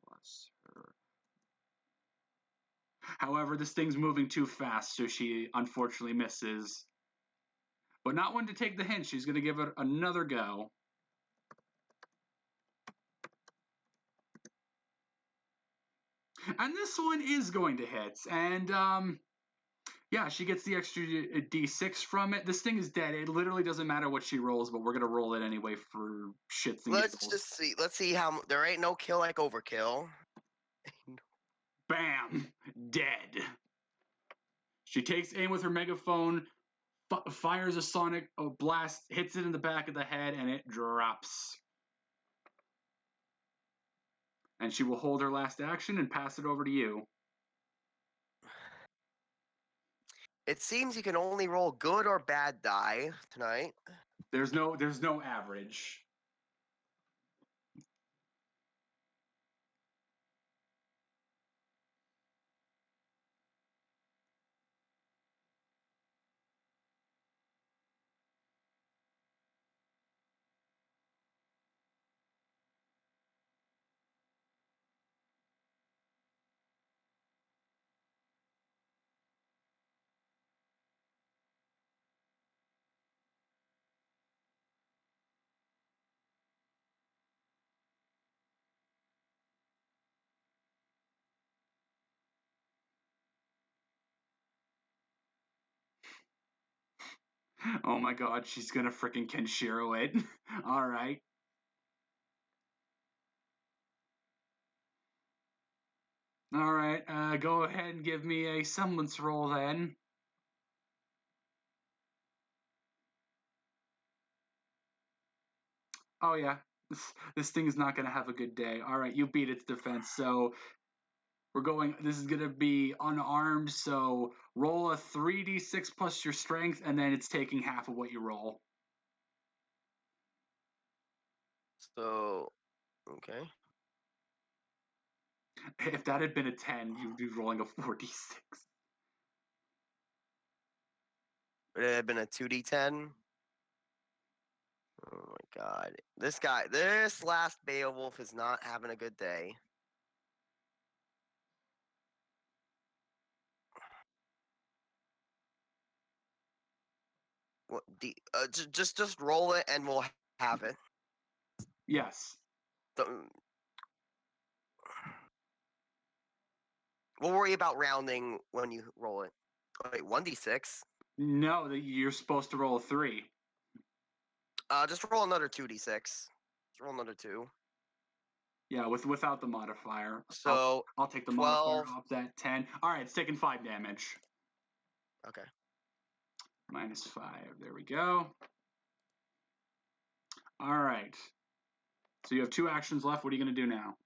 Plus her. However, this thing's moving too fast, so she unfortunately misses. But not one to take the hint. She's going to give it another go. And this one is going to hit. And Yeah, she gets the extra D6 from it. This thing is dead. It literally doesn't matter what she rolls, but we're gonna roll it anyway for shits and Let's giggles. just see. Let's see how there ain't no kill like overkill. Bam! Dead. She takes aim with her megaphone, fires a sonic blast, hits it in the back of the head, and it drops. And she will hold her last action and pass it over to you. It seems you can only roll good or bad die tonight. There's no average. Oh my god, she's gonna frickin' Kenshiro it. Alright. Alright, go ahead and give me a semblance roll then. Oh yeah, this thing is not gonna have a good day. Alright, you beat its defense, so we're going, this is gonna be unarmed, so roll a 3d6 plus your strength, and then it's taking half of what you roll. So, okay. If that had been a 10, you'd be rolling a 4d6. Would it have been a 2d10? Oh my god. This last Beowulf is not having a good day. What, just roll it and we'll have it. Yes. We'll worry about rounding when you roll it. Oh, wait, 1d6? No, you're supposed to roll a 3. Just roll another 2d6. Just roll another 2. Yeah, without the modifier. So, I'll take the 12. modifier off that 10. Alright, it's taking 5 damage. Okay. -5. There we go. Alright. So you have 2 actions left. What are you going to do now?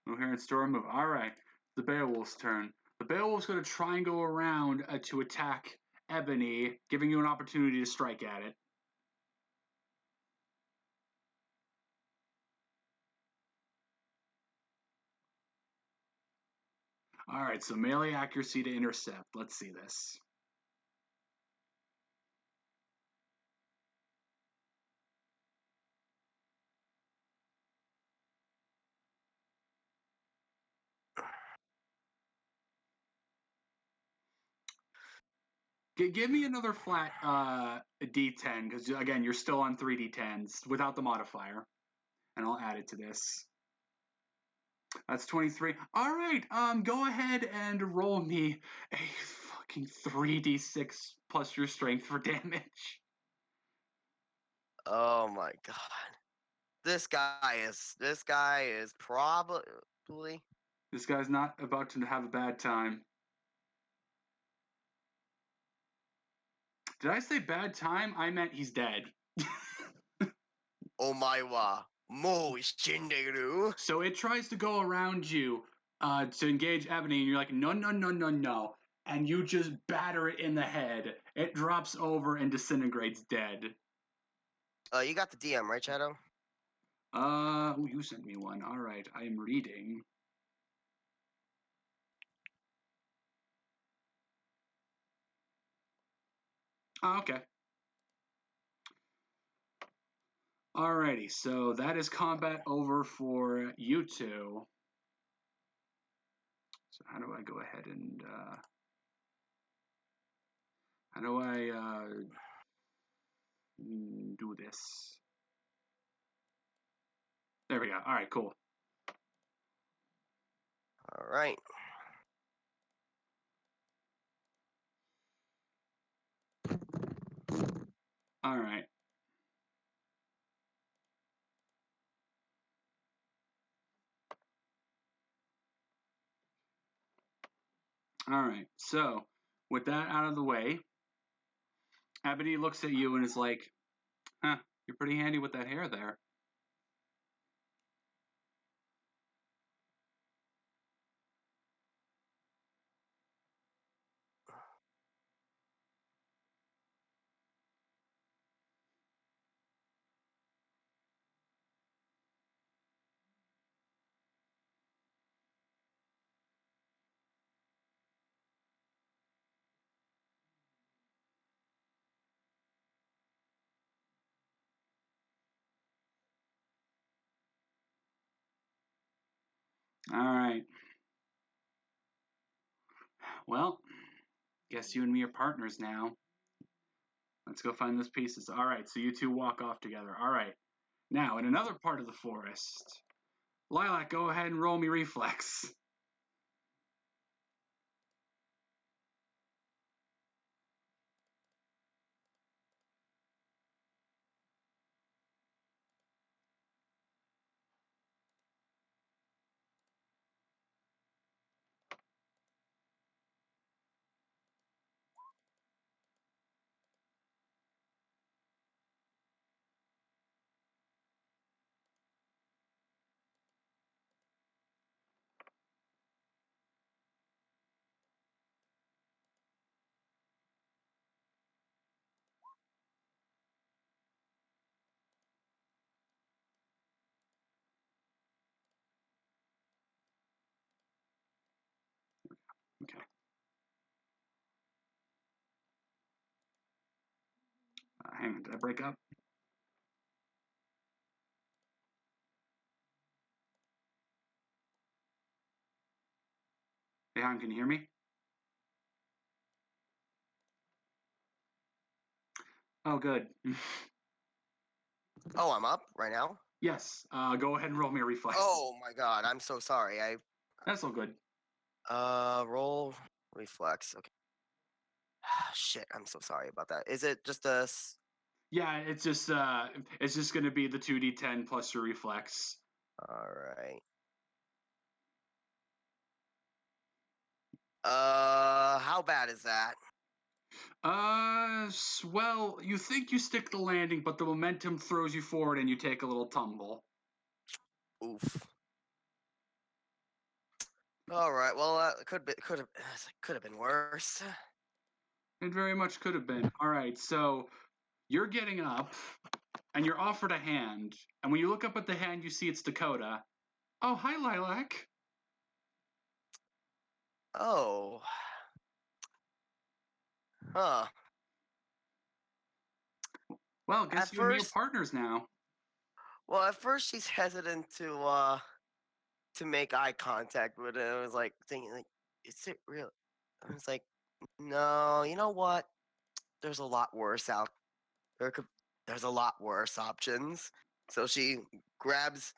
Move here and store a move. Alright. The Beowulf's turn. The Beowulf's going to try and go around to attack Ebony, giving you an opportunity to strike at it. Alright, so melee accuracy to intercept. Let's see this. Give me another flat D10, because again, you're still on 3D10s without the modifier. And I'll add it to this. That's 23. All right, go ahead and roll me a fucking 3d6 plus your strength for damage. Oh my god. This guy is probably. This guy's not about to have a bad time. Did I say bad time? I meant he's dead. Omae wa mou shinderu. So it tries to go around you to engage Ebony, and you're like, no, no, no, no, no. And you just batter it in the head. It drops over and disintegrates dead. You got the DM, right, Shadow? You sent me one. All right, I am reading. Oh, okay. Alrighty, so that is combat over for you two. So how do I go ahead and how do I do this? There we go. All right, cool. All right. All right. All right. So with that out of the way, Ebony looks at you and is like, "Huh, you're pretty handy with that hair there." All right. Well, guess you and me are partners now. Let's go find those pieces. All right, so you two walk off together. All right. Now, in another part of the forest, Lilac, go ahead and roll me reflex. Okay. Hang on, did I break up? Hey, Han, can you hear me? Oh, good. Oh, I'm up right now? Yes, go ahead and roll me a reflex. Oh my god, I'm so sorry. That's all good. Roll reflex. Okay. Shit, I'm so sorry about that. Is it just a Yeah, it's just going to be the 2d10 plus your reflex. All right. How bad is that? Well, you think you stick the landing, but the momentum throws you forward and you take a little tumble. Oof. All right. Well, could have been worse. It very much could have been. All right, so you're getting up and you're offered a hand, and when you look up at the hand, you see it's Dakota. Oh, hi, Lilac. Oh. Huh. Well, guess At you and me are first, partners now. well, at first she's hesitant to make eye contact with it. I was like thinking, like, is it real? I was like, no. You know what? There's a lot worse out. There's a lot worse options. So she grabs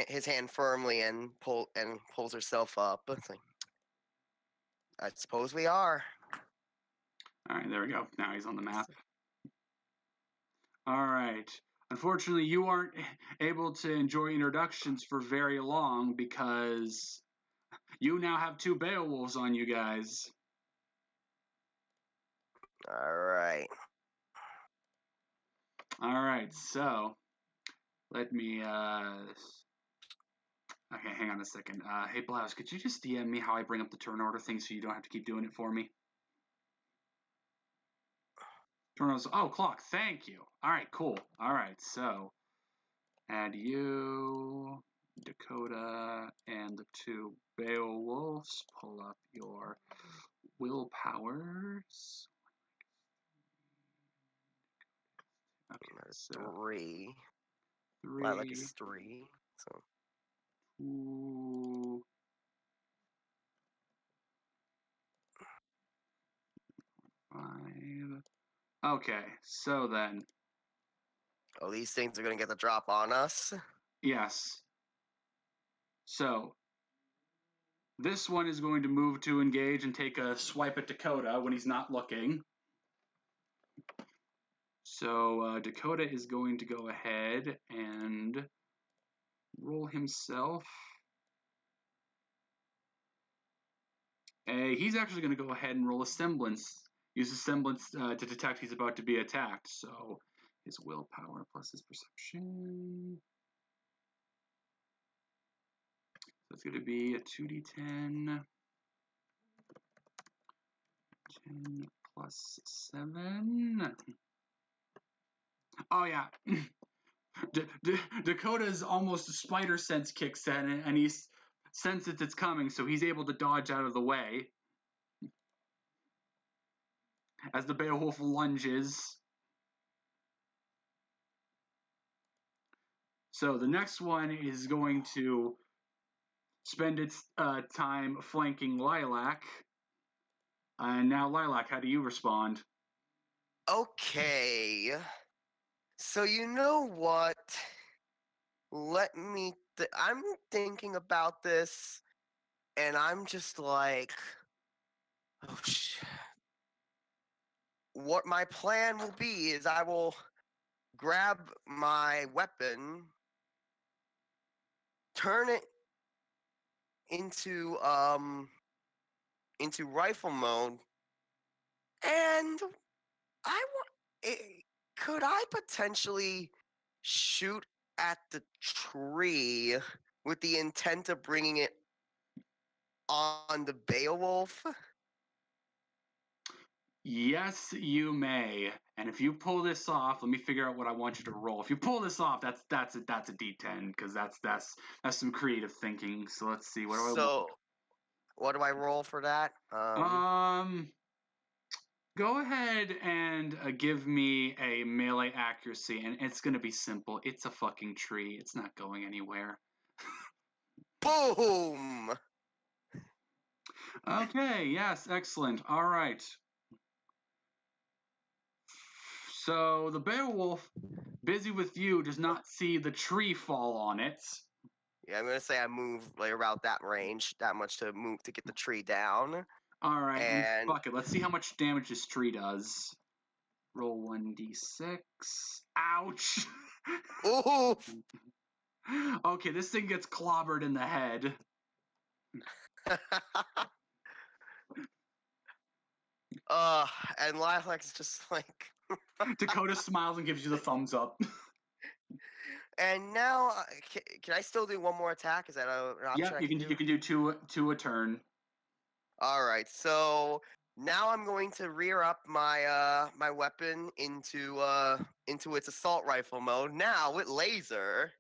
his hand firmly and pulls herself up. It's like, I suppose we are. All right, there we go. Now he's on the map. All right. Unfortunately, you aren't able to enjoy introductions for very long because you now have two Beowulfs on you guys. All right. All right, so let me okay, hang on a second. Hey Blauze, could you just DM me how I bring up the turn order thing so you don't have to keep doing it for me? Turn orders. Oh, clock. Thank you. All right, cool. All right, so add you, Dakota, and the two Beowulfs. Pull up your willpowers. Okay, so Three. Lilac is 3. So 2, Okay, so then, Oh, these things are gonna get the drop on us. yes. So, this one is going to move to engage and take a swipe at Dakota when he's not looking. So, Dakota is going to go ahead and roll himself. He's actually going to go ahead and roll a semblance. Use a semblance to detect he's about to be attacked. So, his willpower plus his perception. So it's going to be a 2d10. 10 plus 7. Oh, yeah. Dakota's almost a spider sense kicks in, and he senses it's coming, so he's able to dodge out of the way as the Beowulf lunges. So the next one is going to spend its time flanking Lilac. And now, Lilac, how do you respond? Okay. So you know what? Let me. I'm thinking about this, and I'm just like, oh shit. What my plan will be is I will grab my weapon, turn it into rifle mode, and I want. Could I potentially shoot at the tree with the intent of bringing it on the Beowulf? Yes, you may. And if you pull this off, let me figure out what I want you to roll. If you pull this off, that's a D10 because that's some creative thinking. So let's see. What do I want? So, what do I roll for that? Go ahead and give me a melee accuracy, and it's gonna be simple. It's a fucking tree. It's not going anywhere. Boom! Okay. Yes. Excellent. All right. So the Beowulf, busy with you, does not see the tree fall on it. Yeah, I'm gonna say I move like about that range, that much to move to get the tree down. All right, and And fuck it. Let's see how much damage this tree does. Roll 1d6. Ouch! oof! Okay, this thing gets clobbered in the head. And Lilac's just like. Dakota smiles and gives you the thumbs up. And now, can I still do one more attack? Is that an option Yep, I you can can do? you can do two a turn. All right, so now I'm going to rear up my my weapon into its assault rifle mode. Now with laser,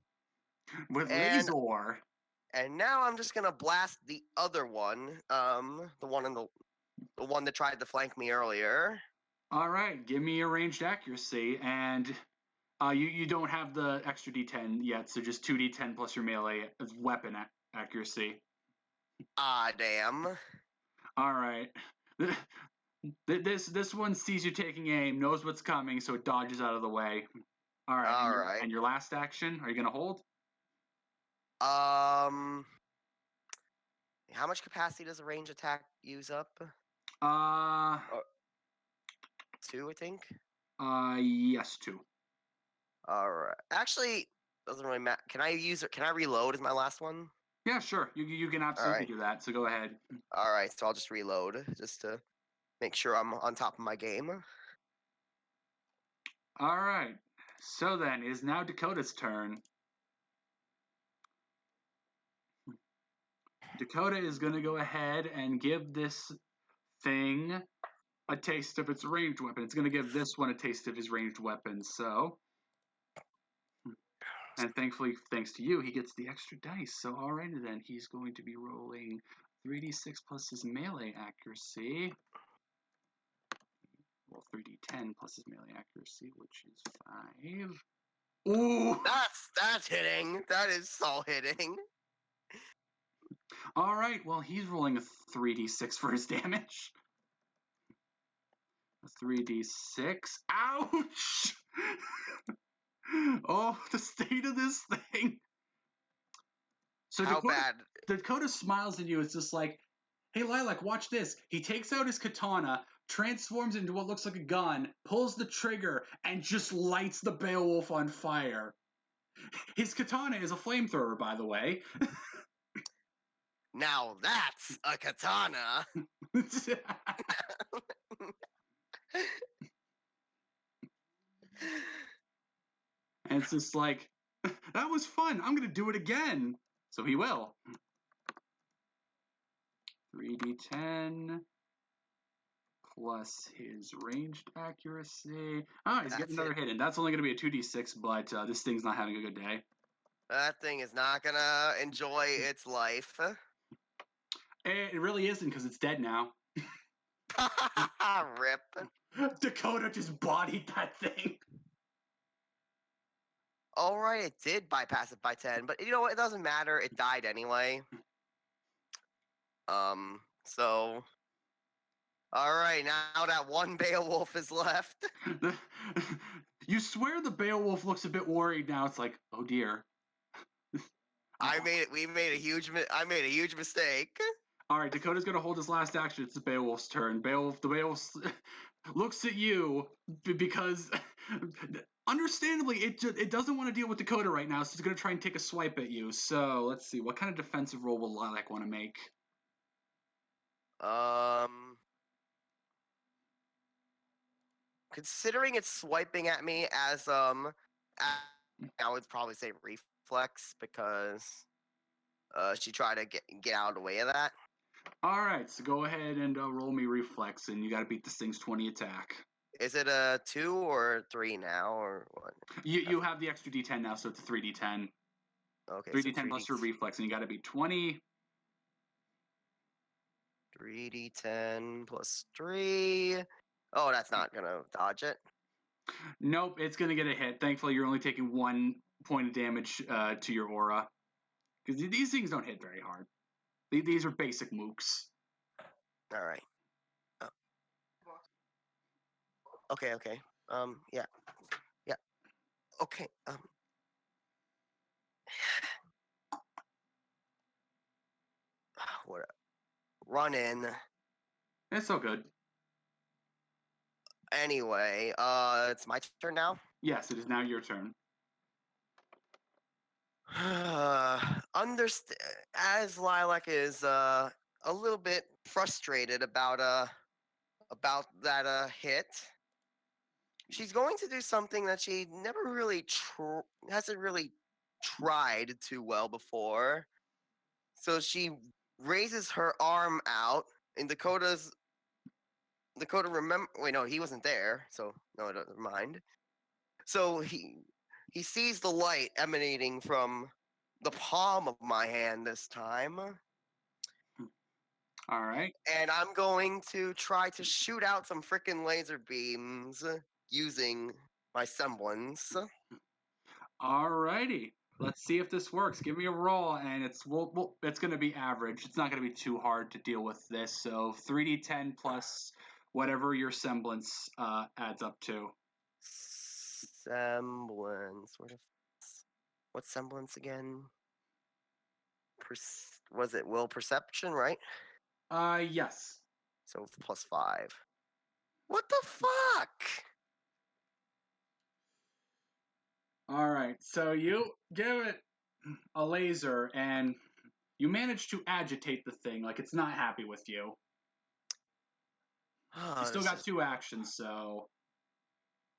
With and laser. now I'm just gonna blast the other one, the one that tried to flank me earlier. All right, give me your ranged accuracy, and you don't have the extra d10 yet, so just 2d10 plus your melee weapon accuracy. Ah, damn. All right. This one sees you taking aim, knows what's coming, so it dodges out of the way. All right, All right. and your last action, are you gonna hold? How much capacity does a range attack use up? Uh, 2, I think. yes, 2. All right. Actually, doesn't really matter. Can I use it? Can I reload as my last one? Yeah, sure. You can All absolutely right. do that. So go ahead. All right. So I'll just reload just to make sure I'm on top of my game. All right. So then it is now Dakota's turn. Dakota is going to go ahead and give this thing a taste of its ranged weapon. It's going to give this one a taste of his ranged weapon. So, and thankfully, thanks to you, he gets the extra dice. So, alrighty then, he's going to be rolling 3d6 plus his melee accuracy. Well, 3d10 plus his melee accuracy, which is 5. Ooh! That's hitting. That is so hitting. All right, well, he's rolling a 3d6 for his damage. 3d6. Ouch! Oh, the state of this thing. So How bad? Dakota smiles at you. It's just like, hey, Lilac, watch this. He takes out his katana, transforms into what looks like a gun, pulls the trigger, and just lights the Beowulf on fire. His katana is a flamethrower, by the way. Now that's a katana. And it's just like, that was fun. I'm going to do it again. So he will. 3d10 plus his ranged accuracy. Oh, he's getting another hit, and that's only going to be a 2d6, but this thing's not having a good day. That thing is not going to enjoy its life. It really isn't, because it's dead now. Rip. Dakota just bodied that thing. All right, it did bypass it by 10, but you know what? It doesn't matter. It died anyway. So... Alright, now that one Beowulf is left. You swear the Beowulf looks a bit worried now. It's like, oh dear. I made a huge mistake. Alright, Dakota's gonna hold his last action. It's the Beowulf's turn. The Beowulf looks at you because understandably it doesn't want to deal with Dakota right now, so it's gonna try and take a swipe at you. So let's see, what kind of defensive roll will Lilac want to make? Considering it's swiping at me as I would probably say reflex because she tried to get out of the way of that. All right, so go ahead and roll me reflex, and you got to beat this thing's 20 attack. Is it a 2 or 3 now, or what? You have the extra d10 now, so it's a 3d10. Okay. 3d10 so plus your reflex, and you got to beat 20. 3d10 plus 3. Oh, that's not gonna dodge it. Nope, it's gonna get a hit. Thankfully, you're only taking 1 point of damage to your aura, because these things don't hit very hard. These are basic mooks. All right. Okay. Yeah. Okay. What? Run in. It's so good. Anyway, it's my turn now? Yes, it is now your turn. As Lilac is a little bit frustrated about that hit, she's going to do something that she never really hasn't really tried too well before. So she raises her arm out, and Dakota wait, no, he wasn't there, so no, never mind. So he sees the light emanating from the palm of my hand this time. All right. And I'm going to try to shoot out some freaking laser beams using my semblance. All righty. Let's see if this works. Give me a roll, and it's going to be average. It's not going to be too hard to deal with this. So 3d10 plus whatever your semblance adds up to. Semblance. What's semblance again? Was it will perception, right? Yes. So plus 5. What the fuck? All right. So you give it a laser, and you manage to agitate the thing like it's not happy with you. You still got 2 actions, so...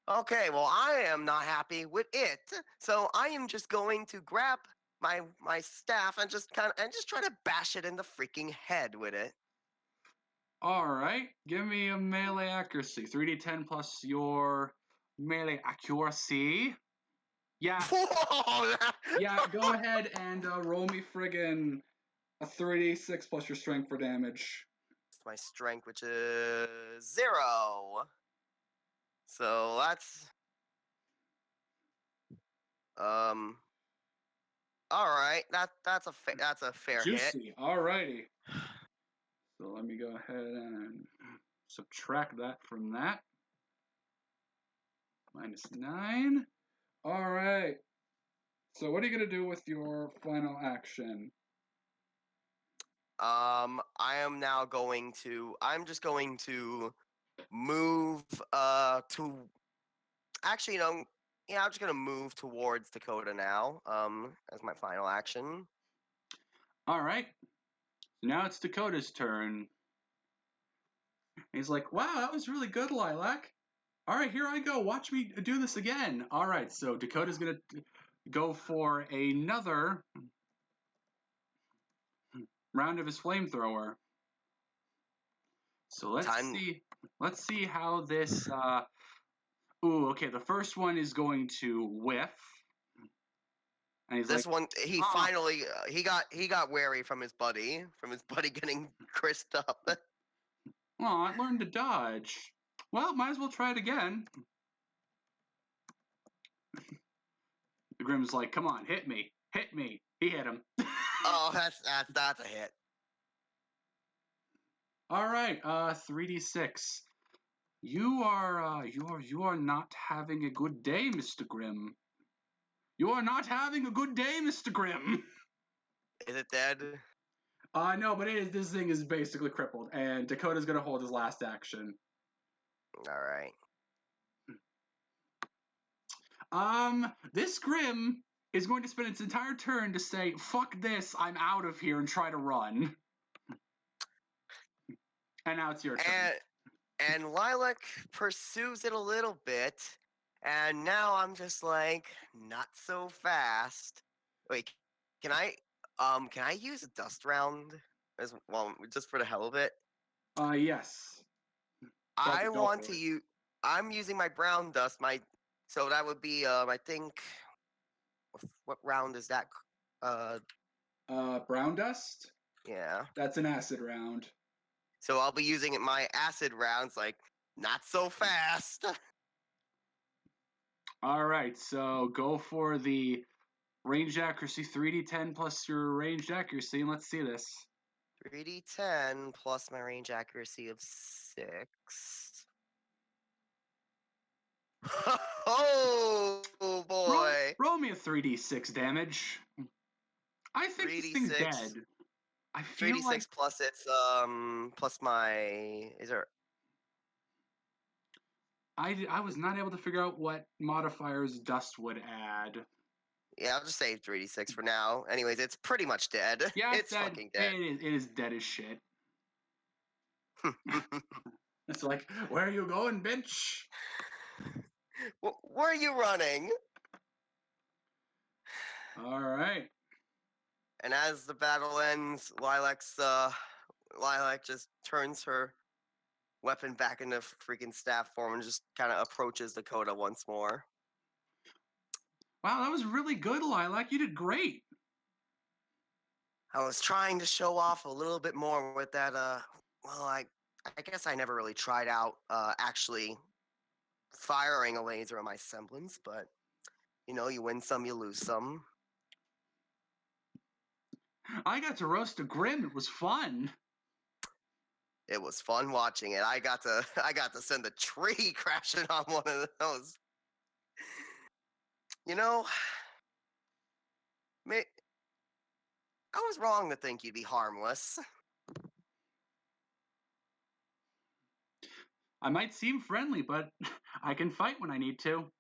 Okay, well, I am not happy with it, so I am just going to grab my staff and just try to bash it in the freaking head with it. All right, give me a melee accuracy. 3d10 plus your melee accuracy. Yeah. Yeah, go ahead and roll me friggin' a 3d6 plus your strength for damage. My strength, which is 0. So that's all right. That's a fair Juicy. hit. All righty. So let me go ahead and subtract that from that. -9. All right. So what are you going to do with your final action? I'm just going to move to actually yeah, I'm just gonna move towards Dakota now, as my final action. All right. Now it's Dakota's turn. He's like, wow, that was really good, Lilac. All right, here I go. Watch me do this again. All right, so Dakota's going to go for another round of his flamethrower. So let's see how this ooh, okay, the first one is going to whiff. And he's This like, one, he finally he got wary from his buddy getting crisped up. oh, I learned to dodge. Well, might as well try it again. The Grimm's like, come on, hit me. Hit me. He hit him. Oh, that's a hit. All right, 3d6. You are not having a good day, Mr. Grimm. You are not having a good day, Mr. Grimm. Is it dead? No, but this thing is basically crippled, and Dakota's gonna hold his last action. All right. This Grimm is going to spend its entire turn to say, fuck this, I'm out of here, and try to run. And now it's your turn. And Lilac pursues it a little bit, and now I'm just like, not so fast. Wait, can I use a dust round as well, just for the hell of it? Yes. I want to use. I'm using my brown dust. So that would be I think. What round is that? Brown dust? Yeah. That's an acid round. So I'll be using my acid rounds, like, not so fast. All right, so go for the ranged accuracy, 3d10 plus your ranged accuracy, and let's see this. 3d10 plus my range accuracy of 6. Oh boy! Roll me a 3d6 damage. I think this thing's dead. I feel 3d6 like plus its plus my is there. I was not able to figure out what modifiers dust would add. Yeah, I'll just say 3d6 for now. Anyways, it's pretty much dead. Yeah, it's dead. Fucking dead. It is dead as shit. It's like, where are you going, bitch? Where are you running? All right. And as the battle ends, Lilac just turns her weapon back into freaking staff form and just kind of approaches Dakota once more. Wow, that was really good, Lilac. You did great. I was trying to show off a little bit more with that. Well, I guess I never really tried out actually firing a laser in my semblance, but you win some, you lose some. I got to roast a Grimm. It was fun. It was fun watching it. I got to send a tree crashing on one of those. I was wrong to think you'd be harmless. I might seem friendly, but I can fight when I need to.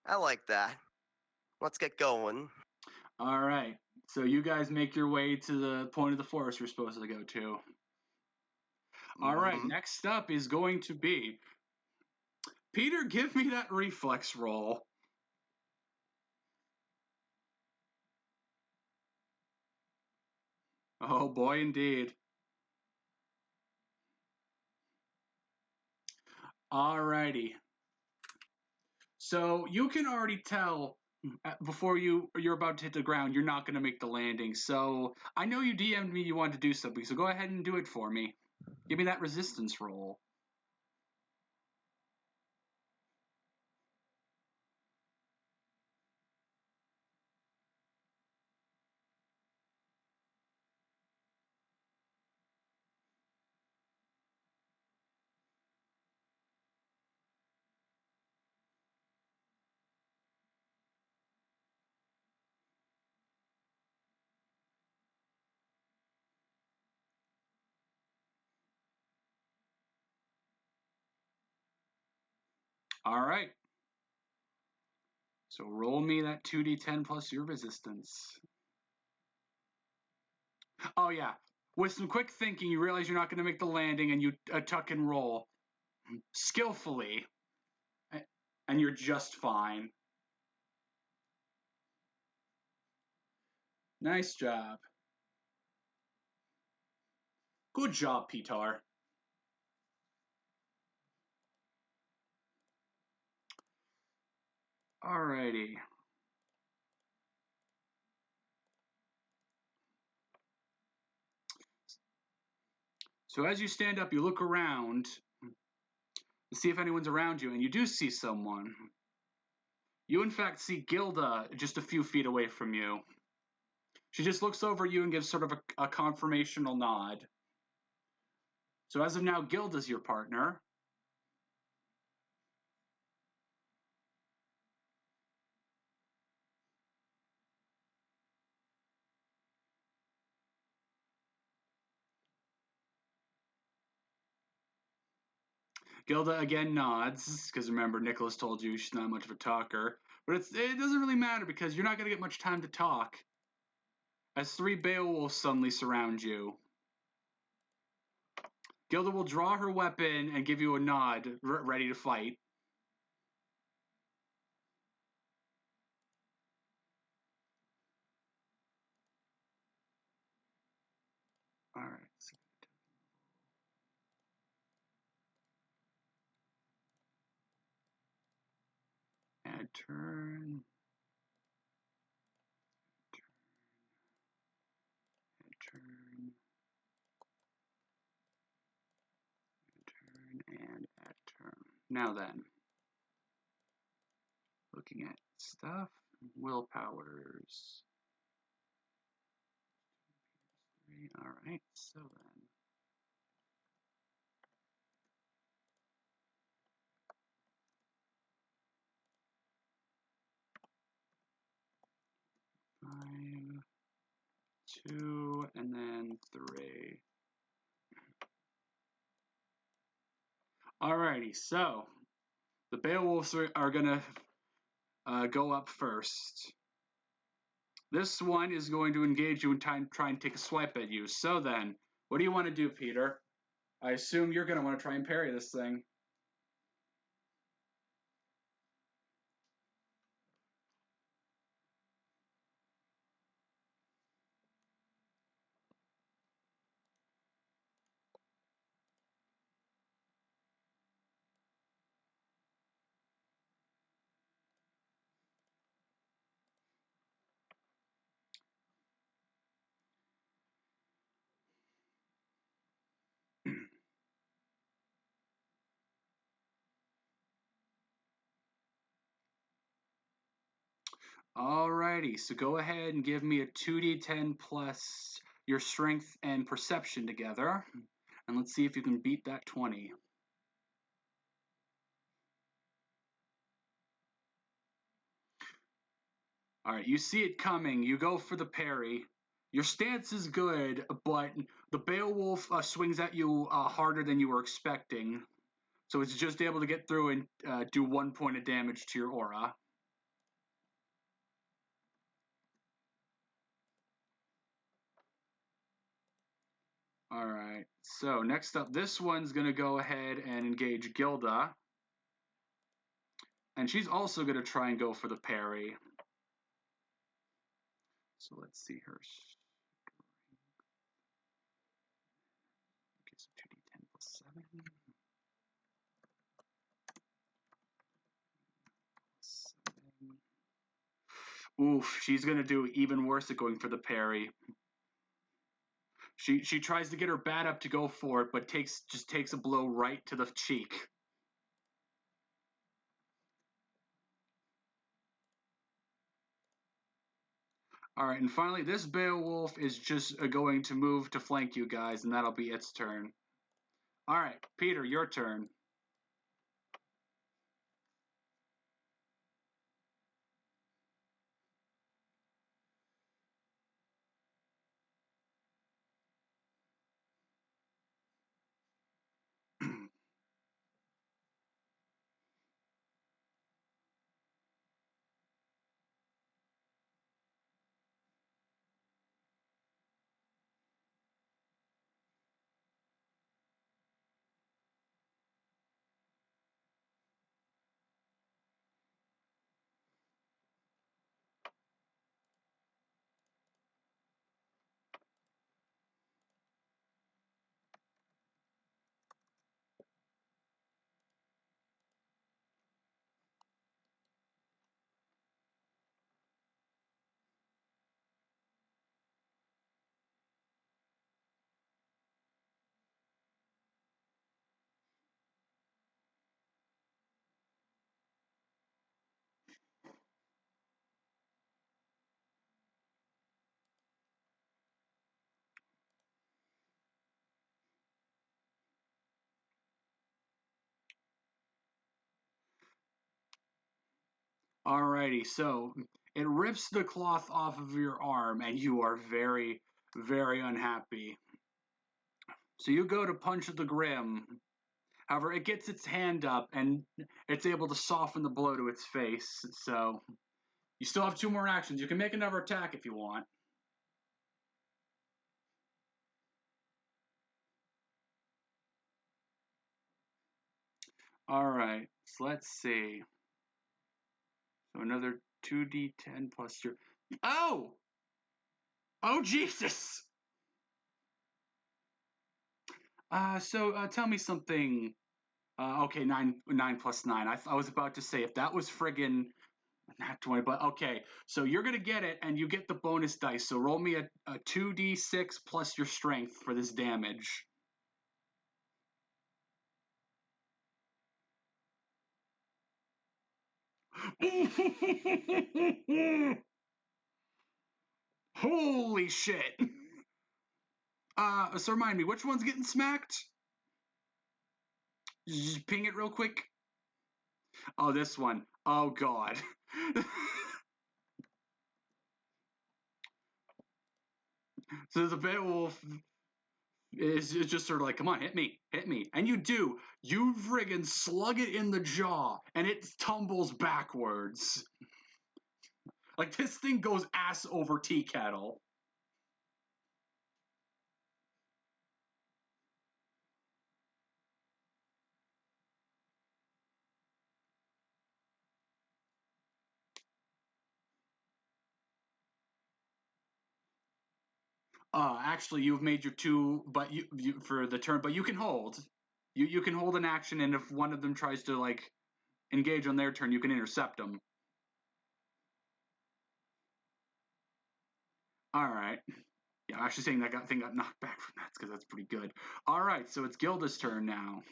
I like that. Let's get going. All right. So you guys make your way to the point of the forest we're supposed to go to. All right. Next up is going to be Peter. Give me that reflex roll. Oh boy, indeed. Alrighty. So you can already tell before you're about to hit the ground, you're not going to make the landing. So I know you DM'd me you wanted to do something, so go ahead and do it for me. Give me that resistance roll. All right. So roll me that 2d10 plus your resistance. Oh yeah. With some quick thinking, you realize you're not going to make the landing, and you tuck and roll skillfully, and you're just fine. Nice job. Good job, Petar. Alrighty. So as you stand up, you look around to see if anyone's around you, and you do see someone. You, in fact, see Gilda just a few feet away from you. She just looks over you and gives sort of a confirmational nod. So as of now, Gilda's your partner. Gilda again nods, because remember, Nicholas told you she's not much of a talker. But it doesn't really matter, because you're not going to get much time to talk, as 3 Beowulfs suddenly surround you. Gilda will draw her weapon and give you a nod, ready to fight. All right. Add turn. Add turn. And add turn. Now then, looking at stuff, willpowers. All right, so then 5, 2, and then 3. Alrighty, so the Beowulfs are gonna go up first. This one is going to engage you and try and take a swipe at you. So then, what do you want to do, Peter? I assume you're going to want to try and parry this thing. Alrighty, so go ahead and give me a 2d10 plus your strength and perception together. And let's see if you can beat that 20. Alright, you see it coming. You go for the parry. Your stance is good, but the Beowulf swings at you harder than you were expecting. So it's just able to get through and do 1 point of damage to your aura. Alright, so next up, this one's going to go ahead and engage Gilda. And she's also going to try and go for the parry. So let's see her. Okay, so 2d10 plus 7. 7. Oof, she's going to do even worse at going for the parry. She tries to get her bat up to go for it, but just takes a blow right to the cheek. All right, and finally, this Beowulf is just going to move to flank you guys, and that'll be its turn. All right, Peter, your turn. Alrighty, so it rips the cloth off of your arm, and you are very, very unhappy. So you go to punch the Grim. However, it gets its hand up, and it's able to soften the blow to its face. So you still have 2 more actions. You can make another attack if you want. Alright, so let's see. So another 2d10 plus your... Oh! Oh, Jesus! So tell me something. Okay, 9 plus 9. I was about to say, if that was friggin' not 20, but okay. So you're gonna get it, and you get the bonus dice. So roll me a 2d6 plus your strength for this damage. Holy shit! So remind me, which one's getting smacked? Just ping it real quick. Oh, this one. Oh god. So the Beowulf is just sort of like, come on, hit me, and you do. You friggin' slug it in the jaw, and it tumbles backwards. Like this thing goes ass over tea kettle. Actually, you've made your 2, but you for the turn, but you can hold. You can hold an action, and if one of them tries to like engage on their turn, you can intercept them. All right. Yeah, I'm actually saying that thing got knocked back from that because that's pretty good. All right, so it's Gilda's turn now.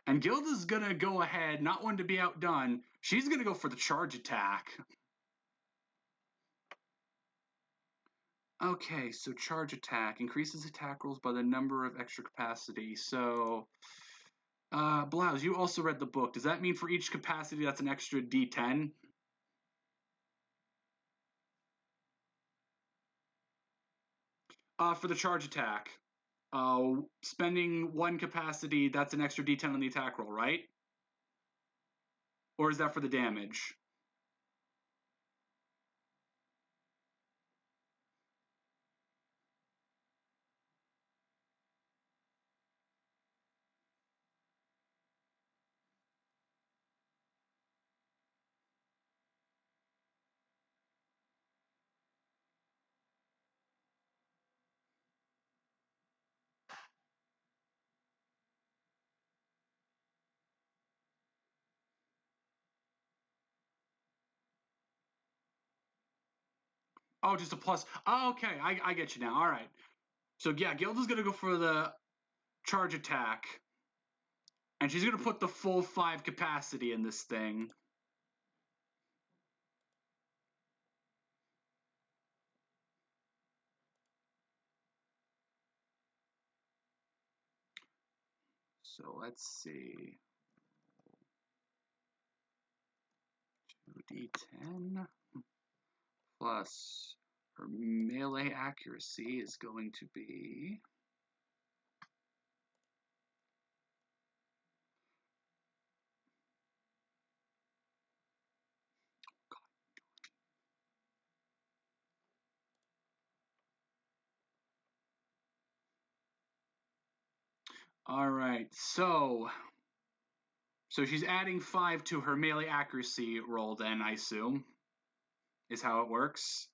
And Gilda's going to go ahead, not one to be outdone. She's going to go for the charge attack. Okay, so charge attack increases attack rolls by the number of extra capacity. So, Blauze, you also read the book. Does that mean for each capacity that's an extra d10? For the charge attack, spending 1 capacity, that's an extra d10 on the attack roll, right? Or is that for the damage? Oh, just a plus. Oh, okay, I get you now. All right. So yeah, Gilda's gonna go for the charge attack, and she's gonna put the full 5 capacity in this thing. So let's see. 2d10 plus her melee accuracy is going to be... All right, so she's adding 5 to her melee accuracy roll then, I assume, is how it works.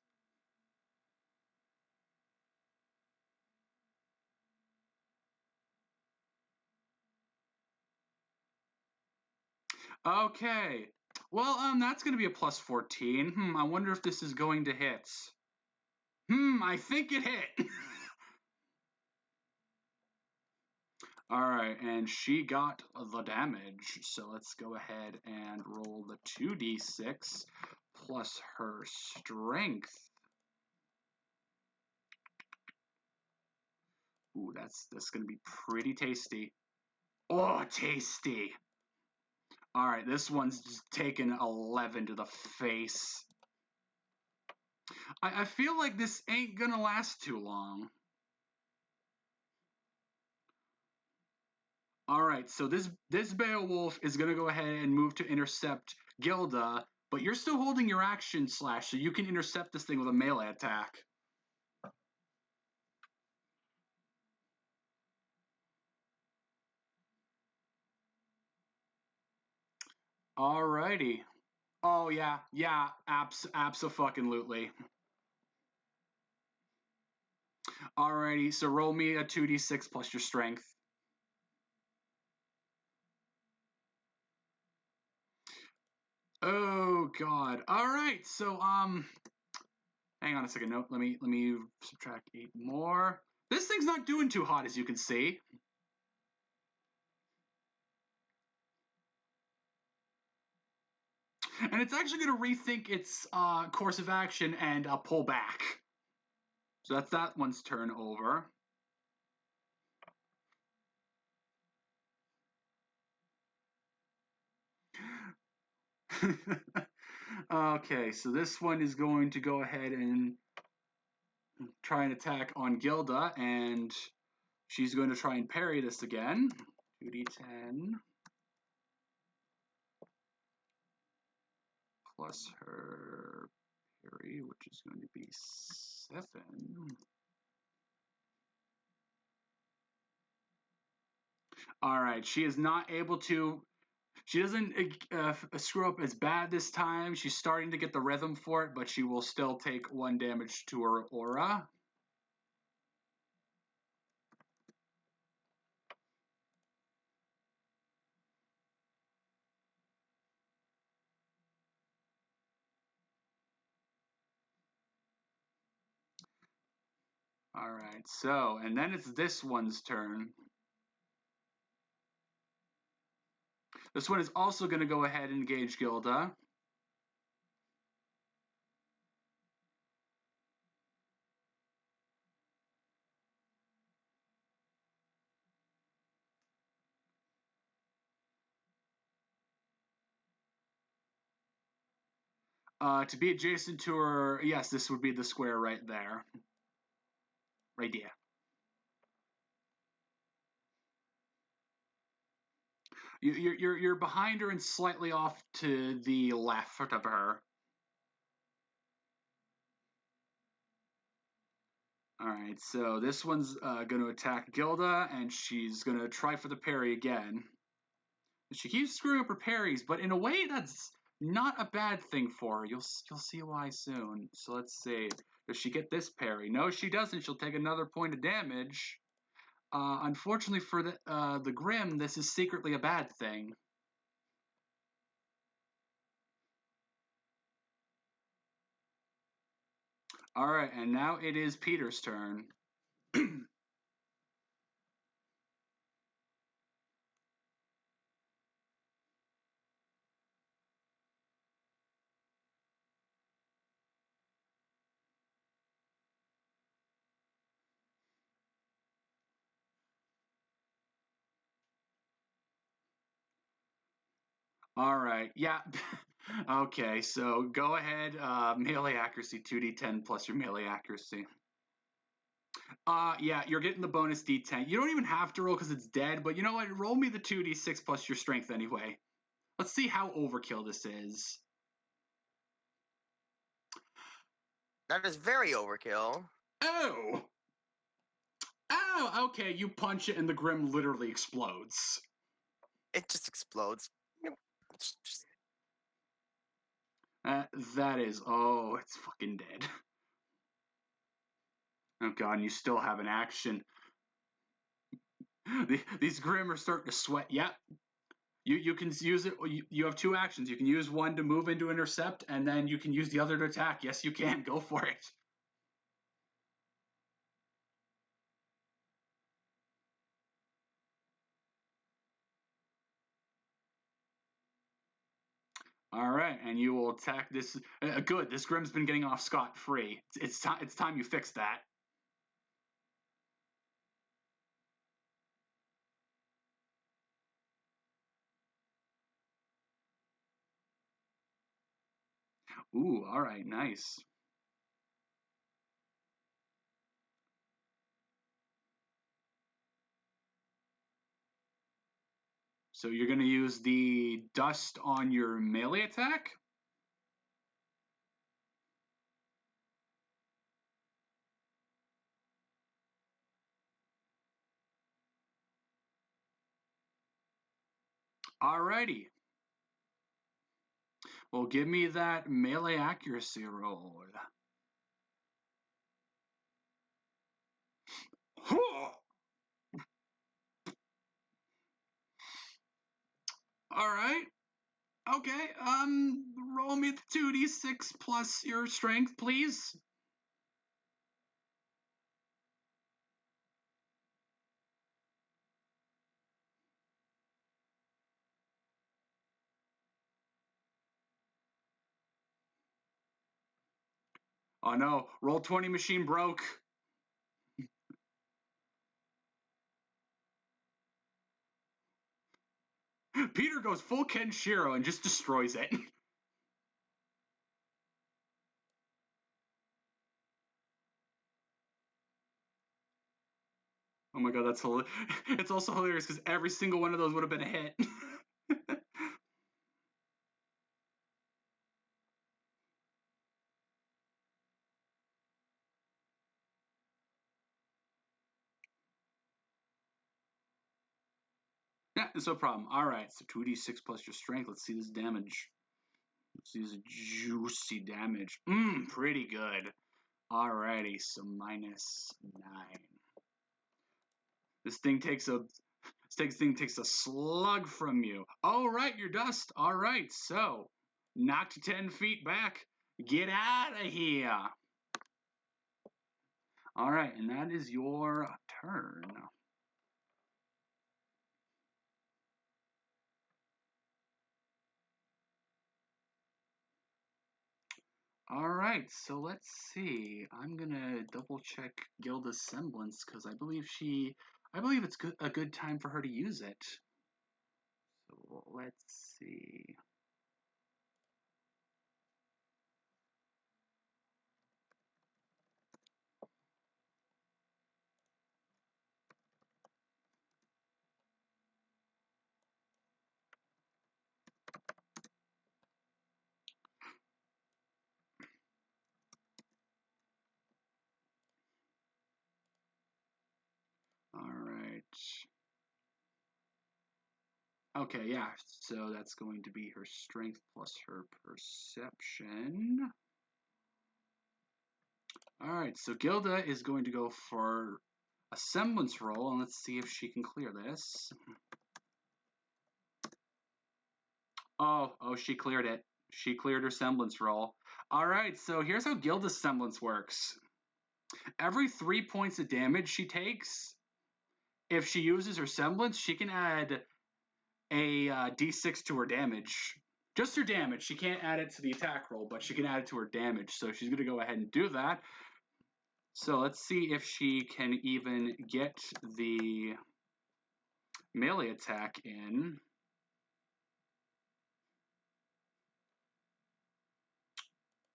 Okay. Well, that's going to be a plus 14. I wonder if this is going to hit. I think it hit. All right, and she got the damage. So let's go ahead and roll the 2d6 plus her strength. Ooh, that's going to be pretty tasty. Oh, tasty. All right, this one's just taken 11 to the face. I feel like this ain't gonna last too long. All right, so this Beowulf is gonna go ahead and move to intercept Gilda, but you're still holding your action slash, so you can intercept this thing with a melee attack. Alrighty. Oh yeah, abso-fucking-lutely. Alrighty, so roll me a 2d6 plus your strength. Oh god. Alright, so hang on a second. Nope, let me subtract 8 more. This thing's not doing too hot, as you can see. And it's actually going to rethink its course of action and pull back. So that's that one's turn over. Okay, so this one is going to go ahead and try and attack on Gilda, and she's going to try and parry this again. 2d10 plus her parry, which is going to be 7. All right, she is not able to. She doesn't screw up as bad this time. She's starting to get the rhythm for it, but she will still take 1 damage to her aura. All right, so, and then it's this one's turn. This one is also going to go ahead and engage Gilda. To be adjacent to her, yes, this would be the square right there. Right there. You're behind her and slightly off to the left of her. All right, so this one's going to attack Gilda, and she's going to try for the parry again. She keeps screwing up her parries, but in a way that's not a bad thing for her. You'll see why soon. So let's see. Does she get this parry? No, she doesn't. She'll take another point of damage. Unfortunately for the Grim, this is secretly a bad thing. All right, and now it is Peter's turn. All right, yeah. Okay, so go ahead, melee accuracy, 2d10 plus your melee accuracy. Yeah, you're getting the bonus d10. You don't even have to roll because it's dead, but you know what? Roll me the 2d6 plus your strength anyway. Let's see how overkill this is. That is very overkill. Oh! Oh, okay, you punch it and the Grim literally explodes. It just explodes. It's just... That is, oh, it's fucking dead. Oh god, and you still have an action. These Grim are starting to sweat. Yep. You can use it. You have 2 actions. You can use one to move into intercept, and then you can use the other to attack. Yes, you can. Go for it. All right, and you will attack this. Good. This Grim's been getting off scot-free. It's time you fix that. Ooh, all right, nice. So you're going to use the dust on your melee attack? Alrighty. Well, give me that melee accuracy roll. Alright. Okay. Roll me the 2d6 plus your strength, please. Oh no, roll 20 machine broke. Peter goes full Kenshiro and just destroys it. Oh my god, that's hilarious. It's also hilarious because every single one of those would have been a hit. Yeah, it's no problem. Alright, so 2d6 plus your strength. Let's see this damage. Let's see this juicy damage. Pretty good. Alrighty, so minus 9. This thing takes a slug from you. All right, your dust. All right, so knocked 10 feet back. Get out of here. All right, and that is your turn. All right, so let's see. I'm gonna double check Gilda's semblance because I believe it's a good time for her to use it. So let's see. All right. Okay, yeah, so that's going to be her strength plus her perception. All right, so Gilda is going to go for a semblance roll, and let's see if she can clear this. Oh, she cleared it. She cleared her semblance roll. All right, so here's how Gilda's semblance works. Every 3 points of damage she takes, if she uses her semblance, she can add a d6 to her damage. Just her damage. She can't add it to the attack roll, but she can add it to her damage. So she's going to go ahead and do that. So let's see if she can even get the melee attack in.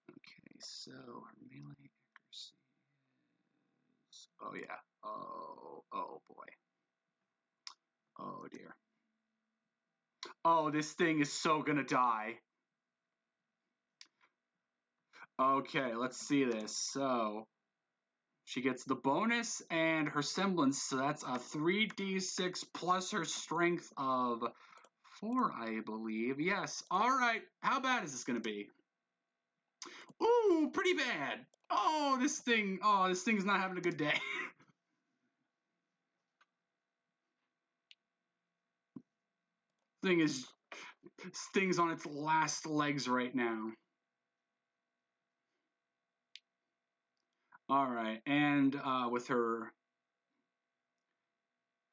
Okay, so her melee accuracy is... Oh, yeah. Oh, boy. Oh, dear. Oh, this thing is so gonna die. Okay, let's see this. So, she gets the bonus and her semblance, so that's a 3d6 plus her strength of 4, I believe. Yes. All right. How bad is this going to be? Ooh, pretty bad. Oh, this thing's not having a good day. This thing's on its last legs right now. All right, and with her,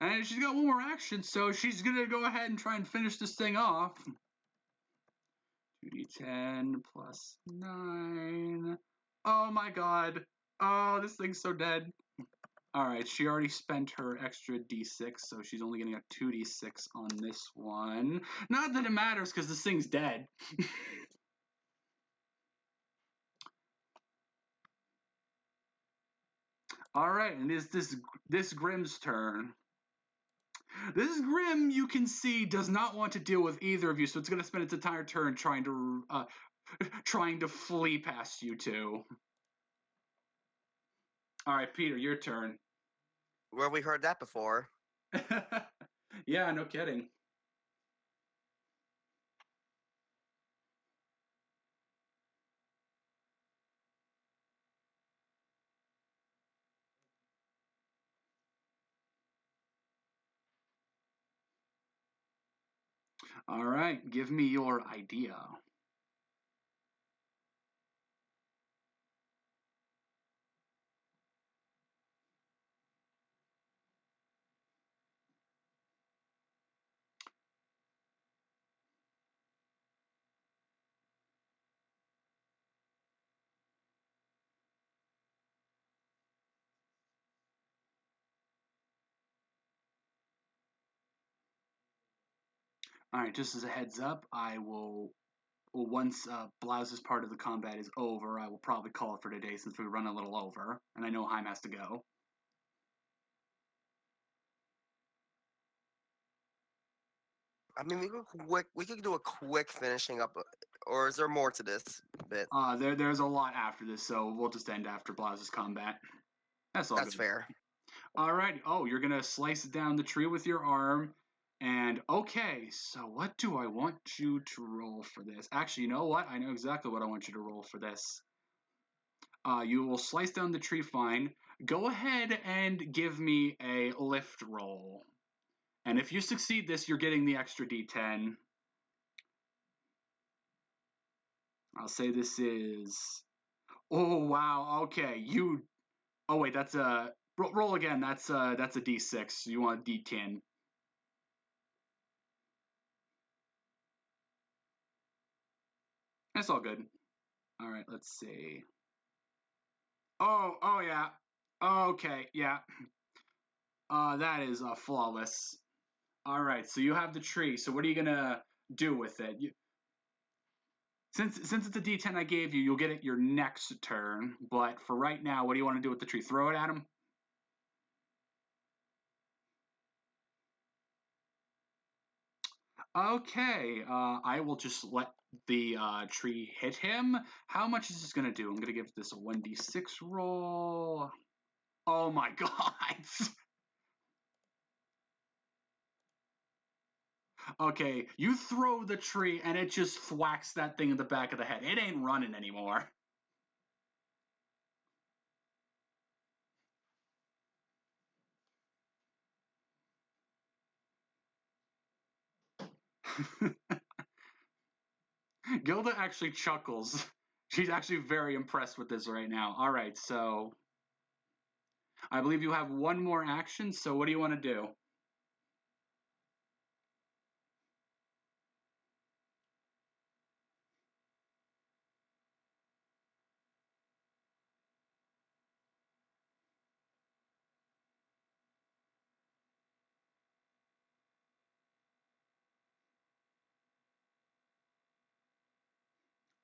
and she's got one more action, so she's gonna go ahead and try and finish this thing off. 2d10 plus 9. Oh my god. Oh, this thing's so dead. Alright, she already spent her extra d6, so she's only getting a 2d6 on this one. Not that it matters, because this thing's dead. All right, and is this Grimm's turn? This Grimm, you can see, does not want to deal with either of you, so it's going to spend its entire turn trying to flee past you two. All right, Peter, your turn. Where we heard that before. Yeah, no kidding. All right, give me your idea. All right, just as a heads up, I will. Well, once Blauze's part of the combat is over, I will probably call it for today since we run a little over, and I know Heim has to go. I mean, we could do a quick finishing up, or is there more to this bit? There's a lot after this, so we'll just end after Blauze's combat. That's all. That's good. fair. All right. Oh, you're gonna slice down the tree with your arm, and okay. So what do I want you to roll for this? Actually, you know what? I know exactly what I want you to roll for this. You will slice down the tree fine. Go ahead and give me a lift roll. And if you succeed this, you're getting the extra D10. I'll say this is. Oh wow. Okay. You. Oh wait, that's a roll again. That's a D6. You want a D10. That's all good. All right. Let's see. Oh yeah. Okay, yeah. That is flawless. All right. So you have the tree. So what are you gonna do with it? Since it's a D10 I gave you, you'll get it your next turn. But for right now, what do you want to do with the tree? Throw it at him? Okay. I will just let the tree hit him. How much is this gonna do? I'm gonna give this a 1d6 roll. Oh my god. Okay, you throw the tree and it just thwacks that thing in the back of the head. It ain't running anymore. Gilda actually chuckles. She's actually very impressed with this right now. All right, so I believe you have one more action. So what do you want to do?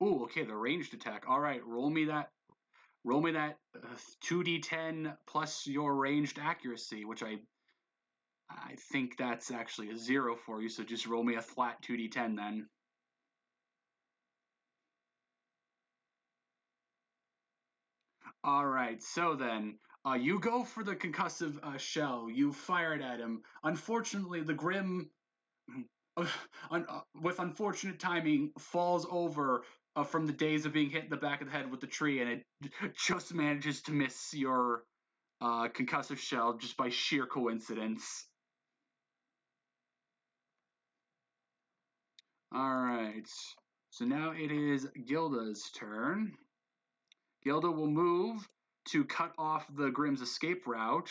Ooh, okay, the ranged attack. All right, roll me that. Roll me that 2d10 plus your ranged accuracy, which I think that's actually a 0 for you. So just roll me a flat 2d10 then. All right, so then you go for the concussive shell. You fire it at him. Unfortunately, the Grim, with unfortunate timing, falls over from the days of being hit in the back of the head with the tree, and it just manages to miss your concussive shell just by sheer coincidence. All right, so now it is Gilda's turn. Gilda will move to cut off the Grim's escape route.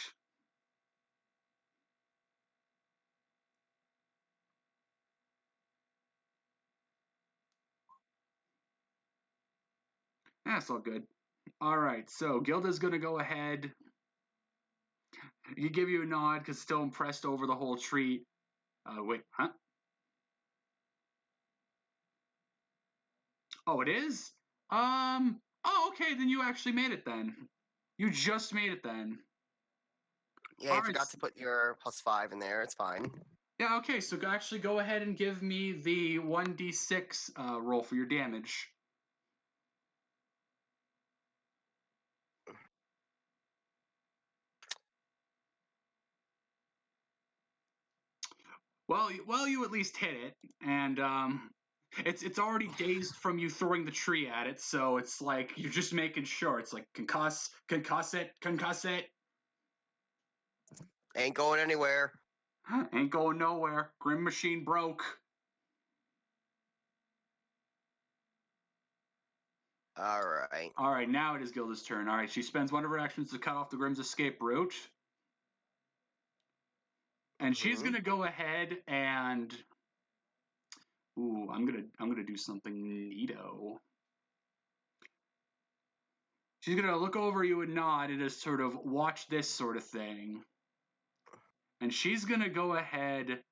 That's all good. All right, so Gilda's gonna go ahead. You give you a nod because still impressed over the whole treat. Wait, huh? Oh, it is. Oh, okay. Then you actually made it. Then you just made it. Then Yeah, All you right. forgot to put your +5 in there. It's fine. Yeah, okay, so actually go ahead and give me the 1d6 roll for your damage. Well, you at least hit it, and it's already dazed from you throwing the tree at it, so it's like you're just making sure. It's like concuss it. Ain't going anywhere. Ain't going nowhere. Grim machine broke. Alright. All right, now it is Gilda's turn. All right, she spends one of her actions to cut off the Grim's escape route. And she's gonna go ahead and I'm gonna do something neato. She's gonna look over you and nod and just sort of watch this sort of thing. And she's gonna go ahead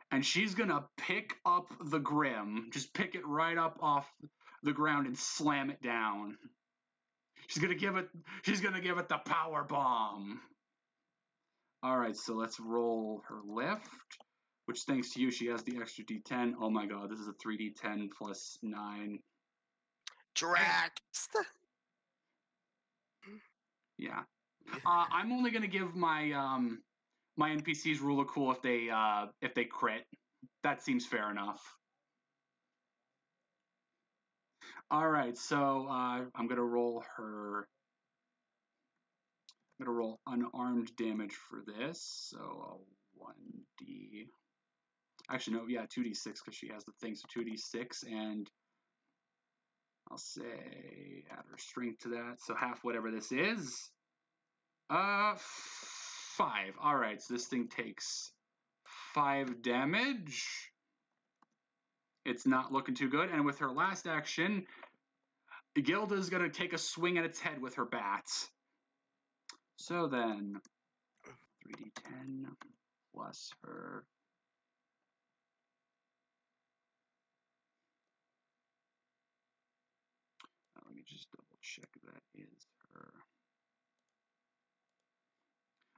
and she's gonna pick up the Grim, just pick it right up off the ground and slam it down. She's gonna give it the power bomb. All right, so let's roll her lift, which thanks to you, she has the extra D10. Oh my god, this is a 3D10 plus 9. Drax! Yeah. I'm only gonna give my my NPCs rule of cool if they crit. That seems fair enough. All right, so I'm gonna roll her. I'm gonna roll unarmed damage for this. So 1d. Actually, no, yeah, 2d6 because she has the thing. So 2d6, and I'll say add her strength to that. So half whatever this is. 5. All right, so this thing takes 5 damage. It's not looking too good. And with her last action, Gilda's going to take a swing at its head with her bats. So then, 3d10 plus her. Let me just double check that is her.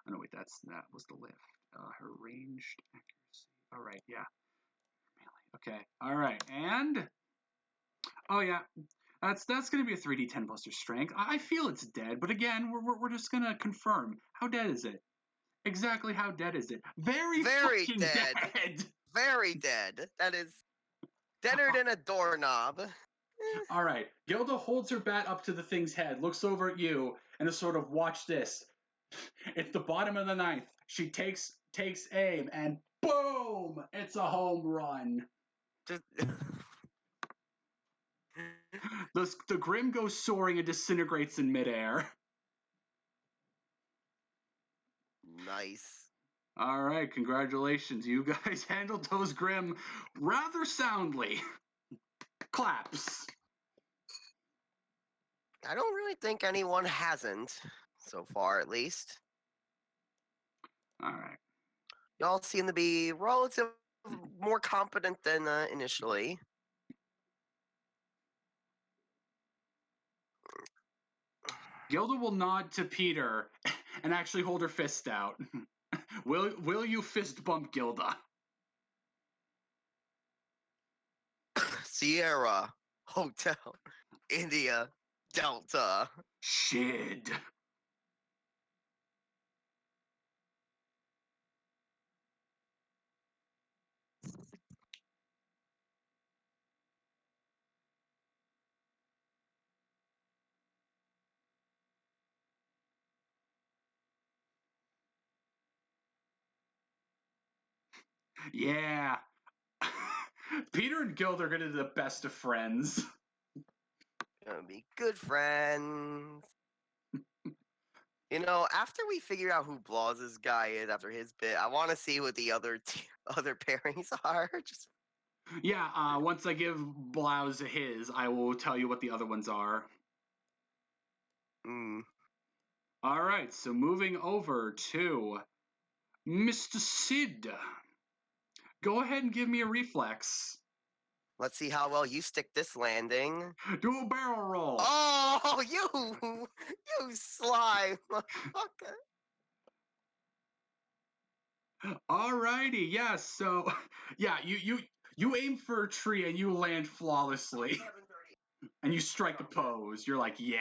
Oh, no, wait, that was the lift. Her ranged accuracy. All right, yeah. Okay, all right, and oh yeah, that's going to be a 3d10 plus her strength. I feel it's dead, but again, we're just gonna confirm. How dead is it? Exactly how dead is it? Very fucking dead. Very dead. That is deader than a doorknob. All right, Gilda holds her bat up to the thing's head, looks over at you, and is sort of watch this. It's the bottom of the ninth. She takes aim, and boom! It's a home run. The Grim goes soaring and disintegrates in midair. Nice. All right, congratulations. You guys handled those Grim rather soundly. Claps. I don't really think anyone hasn't, so far at least. All right. Y'all seem to be relatively more competent than initially. Gilda will nod to Peter and actually hold her fist out. Will you fist bump Gilda? Sierra, Hotel, India, Delta. Shit. Yeah. Peter and Gilda are gonna be the best of friends. Gonna be good friends. You know, after we figure out who Blauze's guy is after his bit, I want to see what the other pairings are. Just Yeah, once I give Blauze his, I will tell you what the other ones are. All right, so moving over to Mr. Cid. Go ahead and give me a reflex. Let's see how well you stick this landing. Do a barrel roll. Oh, you sly motherfucker. Alrighty, yes. So, yeah, you aim for a tree and you land flawlessly, and you strike a pose. You're like, yeah.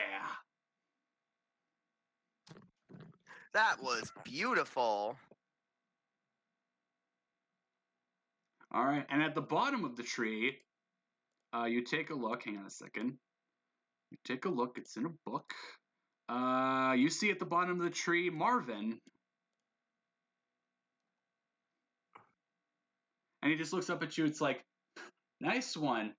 That was beautiful. All right, and at the bottom of the tree, you take a look. Hang on a second. You take a look. It's in a book. You see at the bottom of the tree Marvin, and he just looks up at you. It's like, nice one.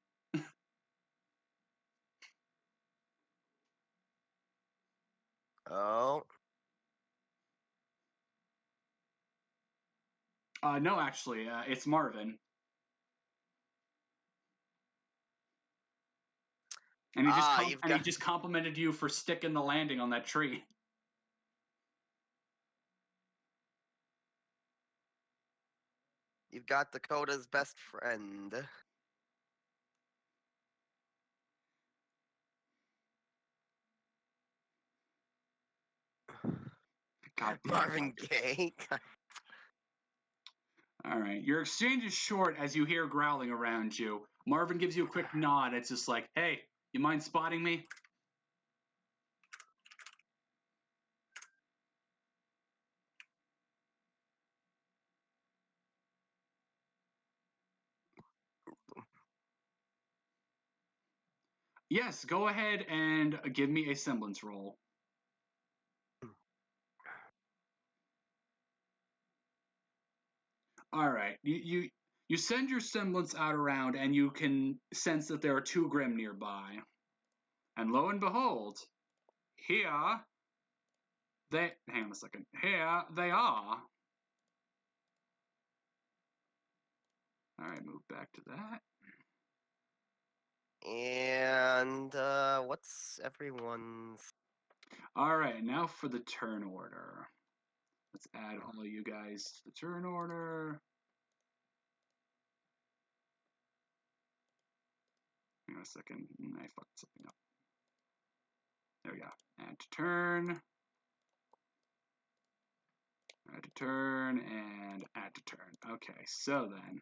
Oh. No, actually, it's Marvin. And he just complimented you for sticking the landing on that tree. You've got Dakota's best friend. God damn Marvin Gaye. All right. Your exchange is short as you hear growling around you. Marvin gives you a quick nod. It's just like, hey, you mind spotting me? Yes, go ahead and give me a semblance roll. All right. You send your semblance out around and you can sense that there are two Grim nearby. And lo and behold, here they hang on a second. Here they are. All right, move back to that. And what's everyone's? All right, now for the turn order. Let's add all of you guys to the turn order. Hang on a second. I fucked something up. There we go. Add to turn. Add to turn and add to turn. Okay, so then.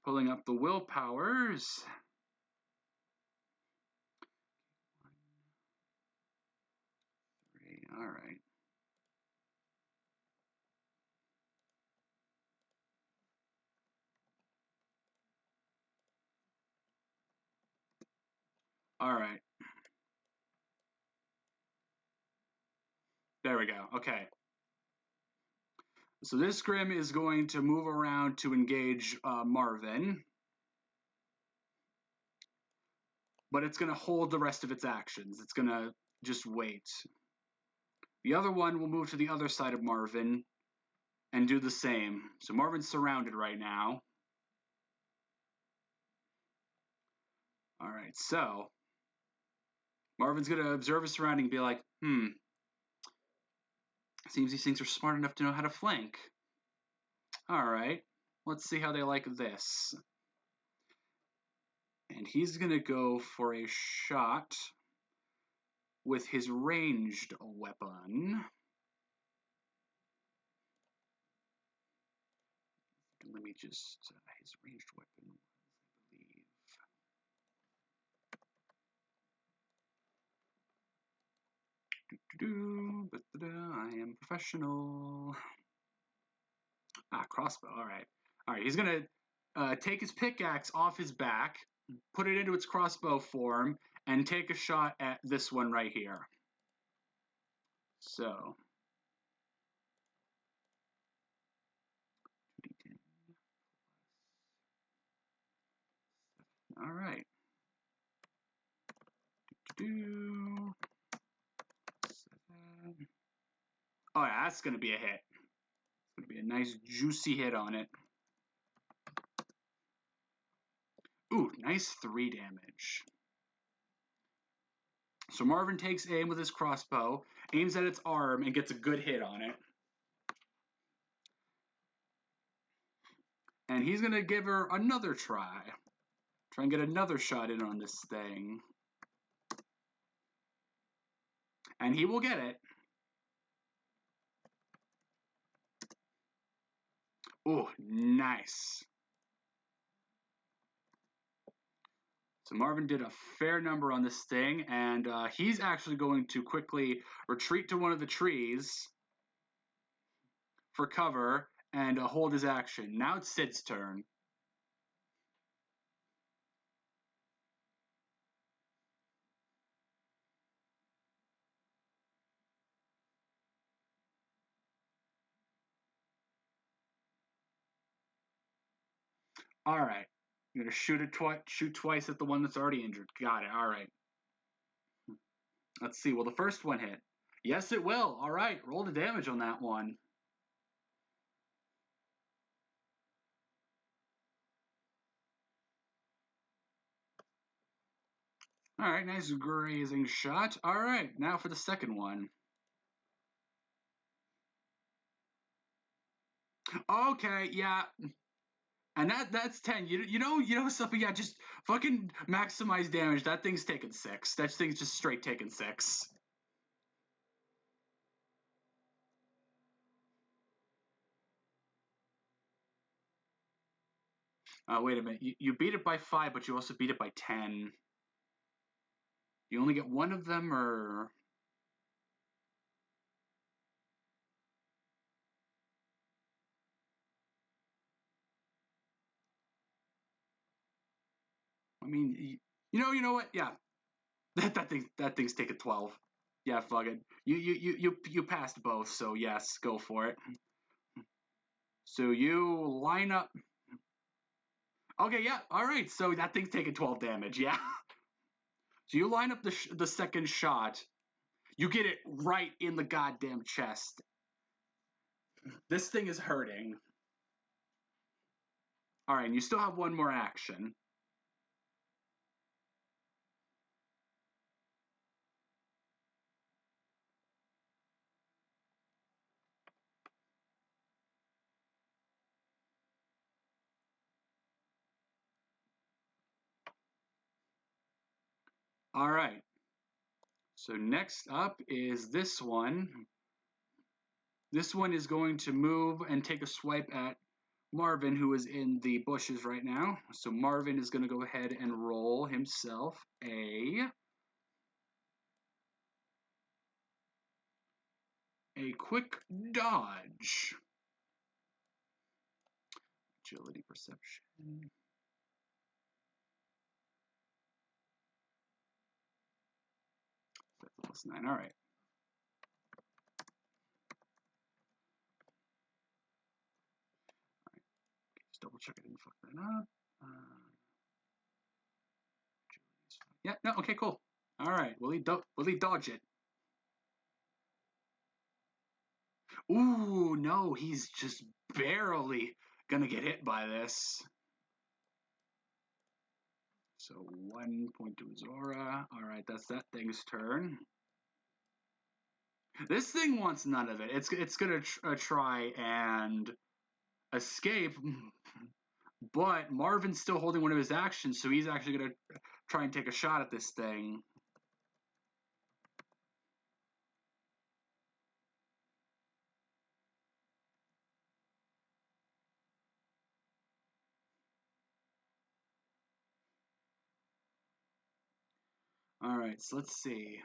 Pulling up the willpowers. All right. All right. There we go. Okay. So this Grim is going to move around to engage Marvin. But it's going to hold the rest of its actions. It's going to just wait. The other one will move to the other side of Marvin and do the same. So Marvin's surrounded right now. All right, so Marvin's going to observe his surrounding and be like, seems these things are smart enough to know how to flank. All right, let's see how they like this. And he's going to go for a shot with his ranged weapon. Let me just, his ranged weapon was, I believe. I am professional. Crossbow. All right. All right. He's gonna take his pickaxe off his back, put it into its crossbow form, and take a shot at this one right here. So. All right. Oh yeah, that's gonna be a hit. It's gonna be a nice juicy hit on it. Ooh, nice 3 damage. So Marvin takes aim with his crossbow, aims at its arm, and gets a good hit on it. And he's gonna give her another try. Try and get another shot in on this thing. And he will get it. Ooh, nice. So Marvin did a fair number on this thing, and he's actually going to quickly retreat to one of the trees for cover and hold his action. Now it's Cid's turn. All right. I'm going to shoot twice at the one that's already injured. Got it. All right. Let's see. Will the first one hit? Yes, it will. All right. Roll the damage on that one. All right. Nice grazing shot. All right. Now for the second one. Okay. Yeah. And that's 10. You know something. Yeah. Just fucking maximize damage. That thing's taking 6. That thing's just straight taking 6. Wait a minute. You beat it by 5, but you also beat it by 10. You only get one of them, or I mean, you know what? Yeah, that thing's taking 12. Yeah, fuck it. You passed both, so yes, go for it. So you line up. Okay, yeah, all right. So that thing's taking 12 damage. Yeah. So you line up the second shot. You get it right in the goddamn chest. This thing is hurting. All right, and you still have one more action. All right. So next up is this one. This one is going to move and take a swipe at Marvin, who is in the bushes right now. So Marvin is going to go ahead and roll himself a quick dodge. Agility, perception. That's +9. All right. Just double check I didn't fuck that up. Yeah, no, okay, cool. All right, will he dodge it? Ooh, no, he's just barely gonna get hit by this. So 1 point to his aura. All right, that's that thing's turn. This thing wants none of it. It's gonna try and escape, but Marvin's still holding one of his actions, so he's actually gonna try and take a shot at this thing. All right, so let's see.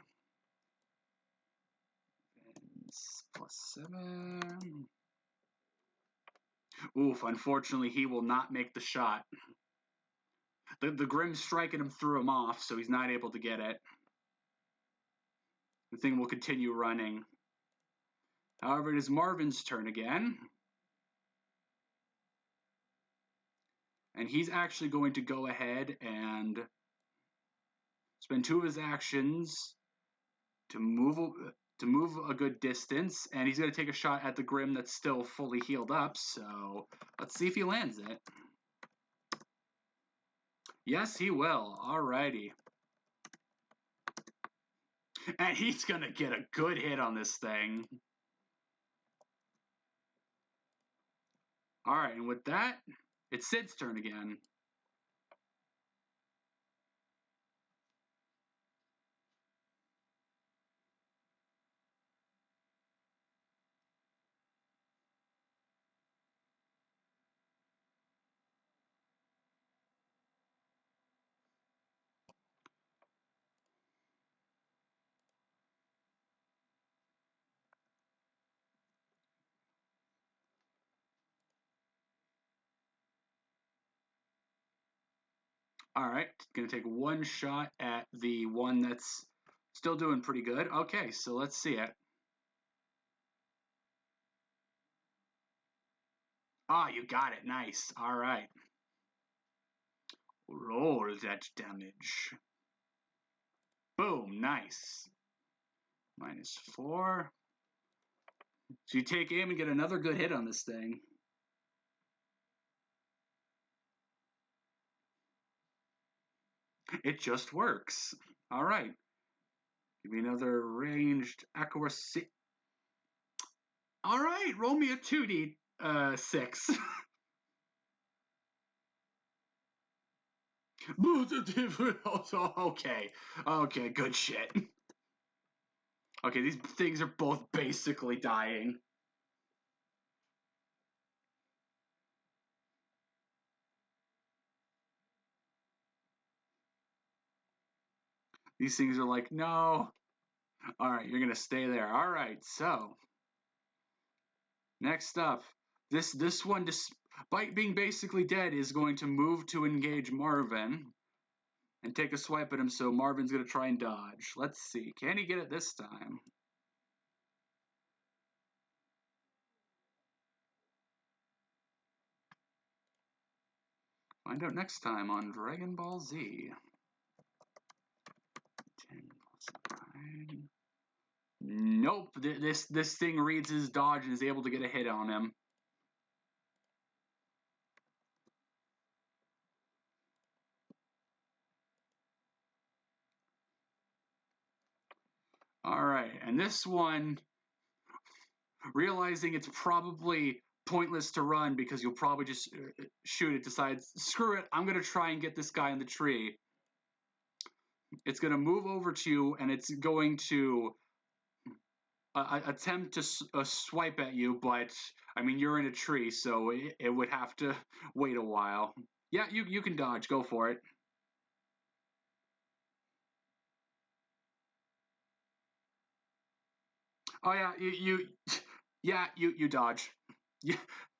+7. Oof, unfortunately, he will not make the shot. The Grim striking him threw him off, so he's not able to get it. The thing will continue running. However, it is Marvin's turn again. And he's actually going to go ahead and spend 2 of his actions to move a good distance, and he's going to take a shot at the Grim that's still fully healed up. So let's see if he lands it. Yes, he will. Alrighty. And he's going to get a good hit on this thing. All right, and with that, it's Cid's turn again. All right, gonna take one shot at the one that's still doing pretty good. Okay, so let's see it. Ah, you got it. Nice. All right. Roll that damage. Boom. Nice. -4. So you take aim and get another good hit on this thing. It just works. All right. Give me another ranged accuracy. All right. Roll me a 2d6. Okay. Okay. Good shit. Okay. These things are both basically dying. These things are like, no. All right, you're gonna stay there. All right, so next up, this one, despite being basically dead, is going to move to engage Marvin and take a swipe at him. So Marvin's gonna try and dodge. Let's see, can he get it this time? Find out next time on Dragon Ball Z. 10 plus 9. Nope. This thing reads his dodge and is able to get a hit on him. All right, and this one, realizing it's probably pointless to run because you'll probably just shoot it, decides, screw it, I'm going to try and get this guy in the tree. It's going to move over to you, and it's going to attempt to swipe at you, but I mean, you're in a tree, so it would have to wait a while. Yeah, you can dodge. Go for it. Oh yeah, yeah, you dodge.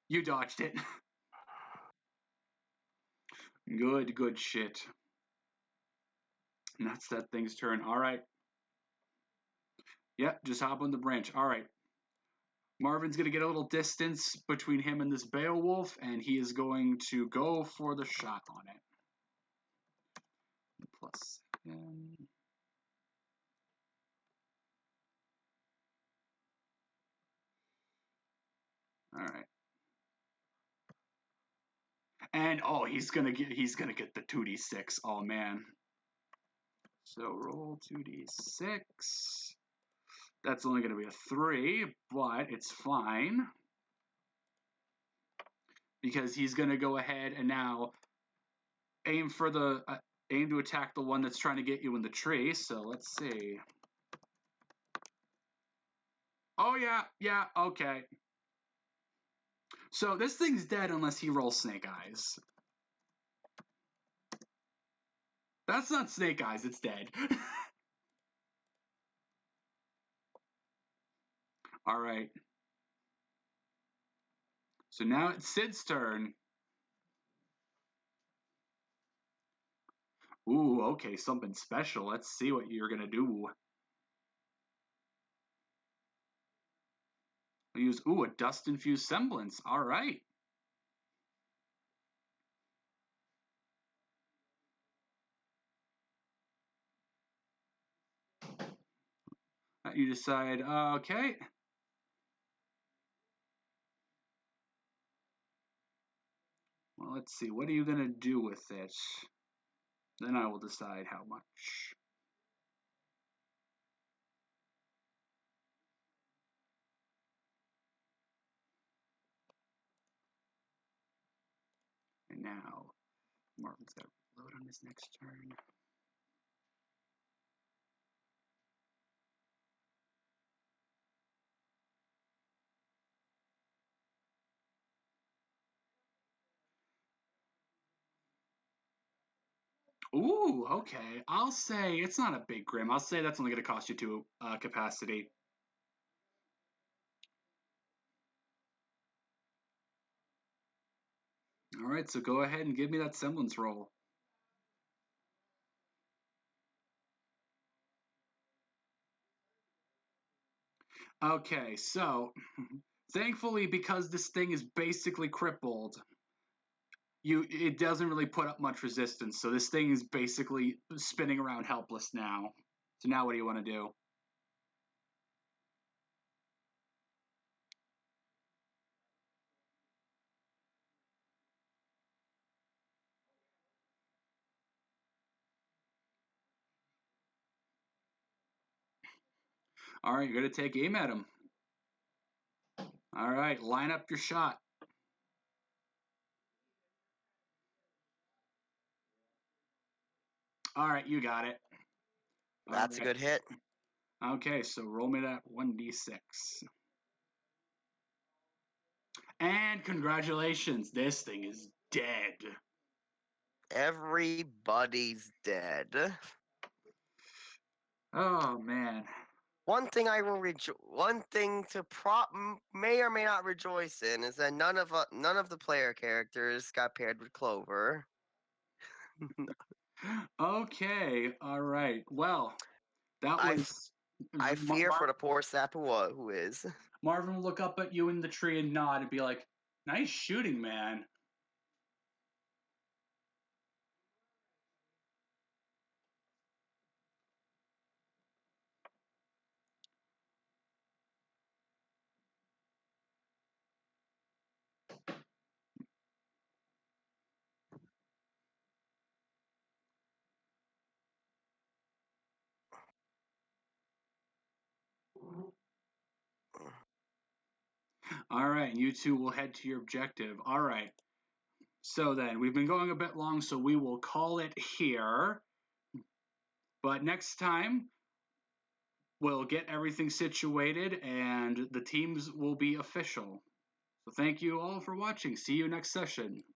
You dodged it. Good shit. And that's that thing's turn. All right. Yeah, just hop on the branch. All right. Marvin's going to get a little distance between him and this Beowulf, and he is going to go for the shot on it. Plus 10. All right. And oh, he's gonna get the 2d6. Oh man. So roll 2d6. That's only gonna be a 3, but it's fine. Because he's gonna go ahead and now aim for the aim to attack the one that's trying to get you in the tree. So let's see. Oh yeah, okay. So this thing's dead unless he rolls snake eyes. That's not snake eyes, it's dead. All right. So now it's Cid's turn. Ooh, okay, something special. Let's see what you're gonna do. I'll use, ooh, a dust-infused semblance. All right. You decide, okay. Well, let's see. What are you gonna do with it? Then I will decide how much. And now, Marvin's got to load on his next turn. Ooh, okay. I'll say it's not a big grim. I'll say that's only going to cost you 2 capacity. All right, so go ahead and give me that semblance roll. Okay, so thankfully, because this thing is basically crippled, it doesn't really put up much resistance. So this thing is basically spinning around helpless now. So now what do you want to do? All right, you're going to take aim at him. All right, line up your shot. All right, you got it. That's a good hit. Okay, so roll me that 1d6. And congratulations, this thing is dead. Everybody's dead. Oh man. One thing I will one thing to may or may not rejoice in is that none of the player characters got paired with Clover. Okay, all right. Well, that was. I fear for the poor sap who is. Marvin will look up at you in the tree and nod and be like, "Nice shooting, man." All right, you two will head to your objective. All right. So then, we've been going a bit long, so we will call it here. But next time, we'll get everything situated and the teams will be official. So thank you all for watching. See you next session.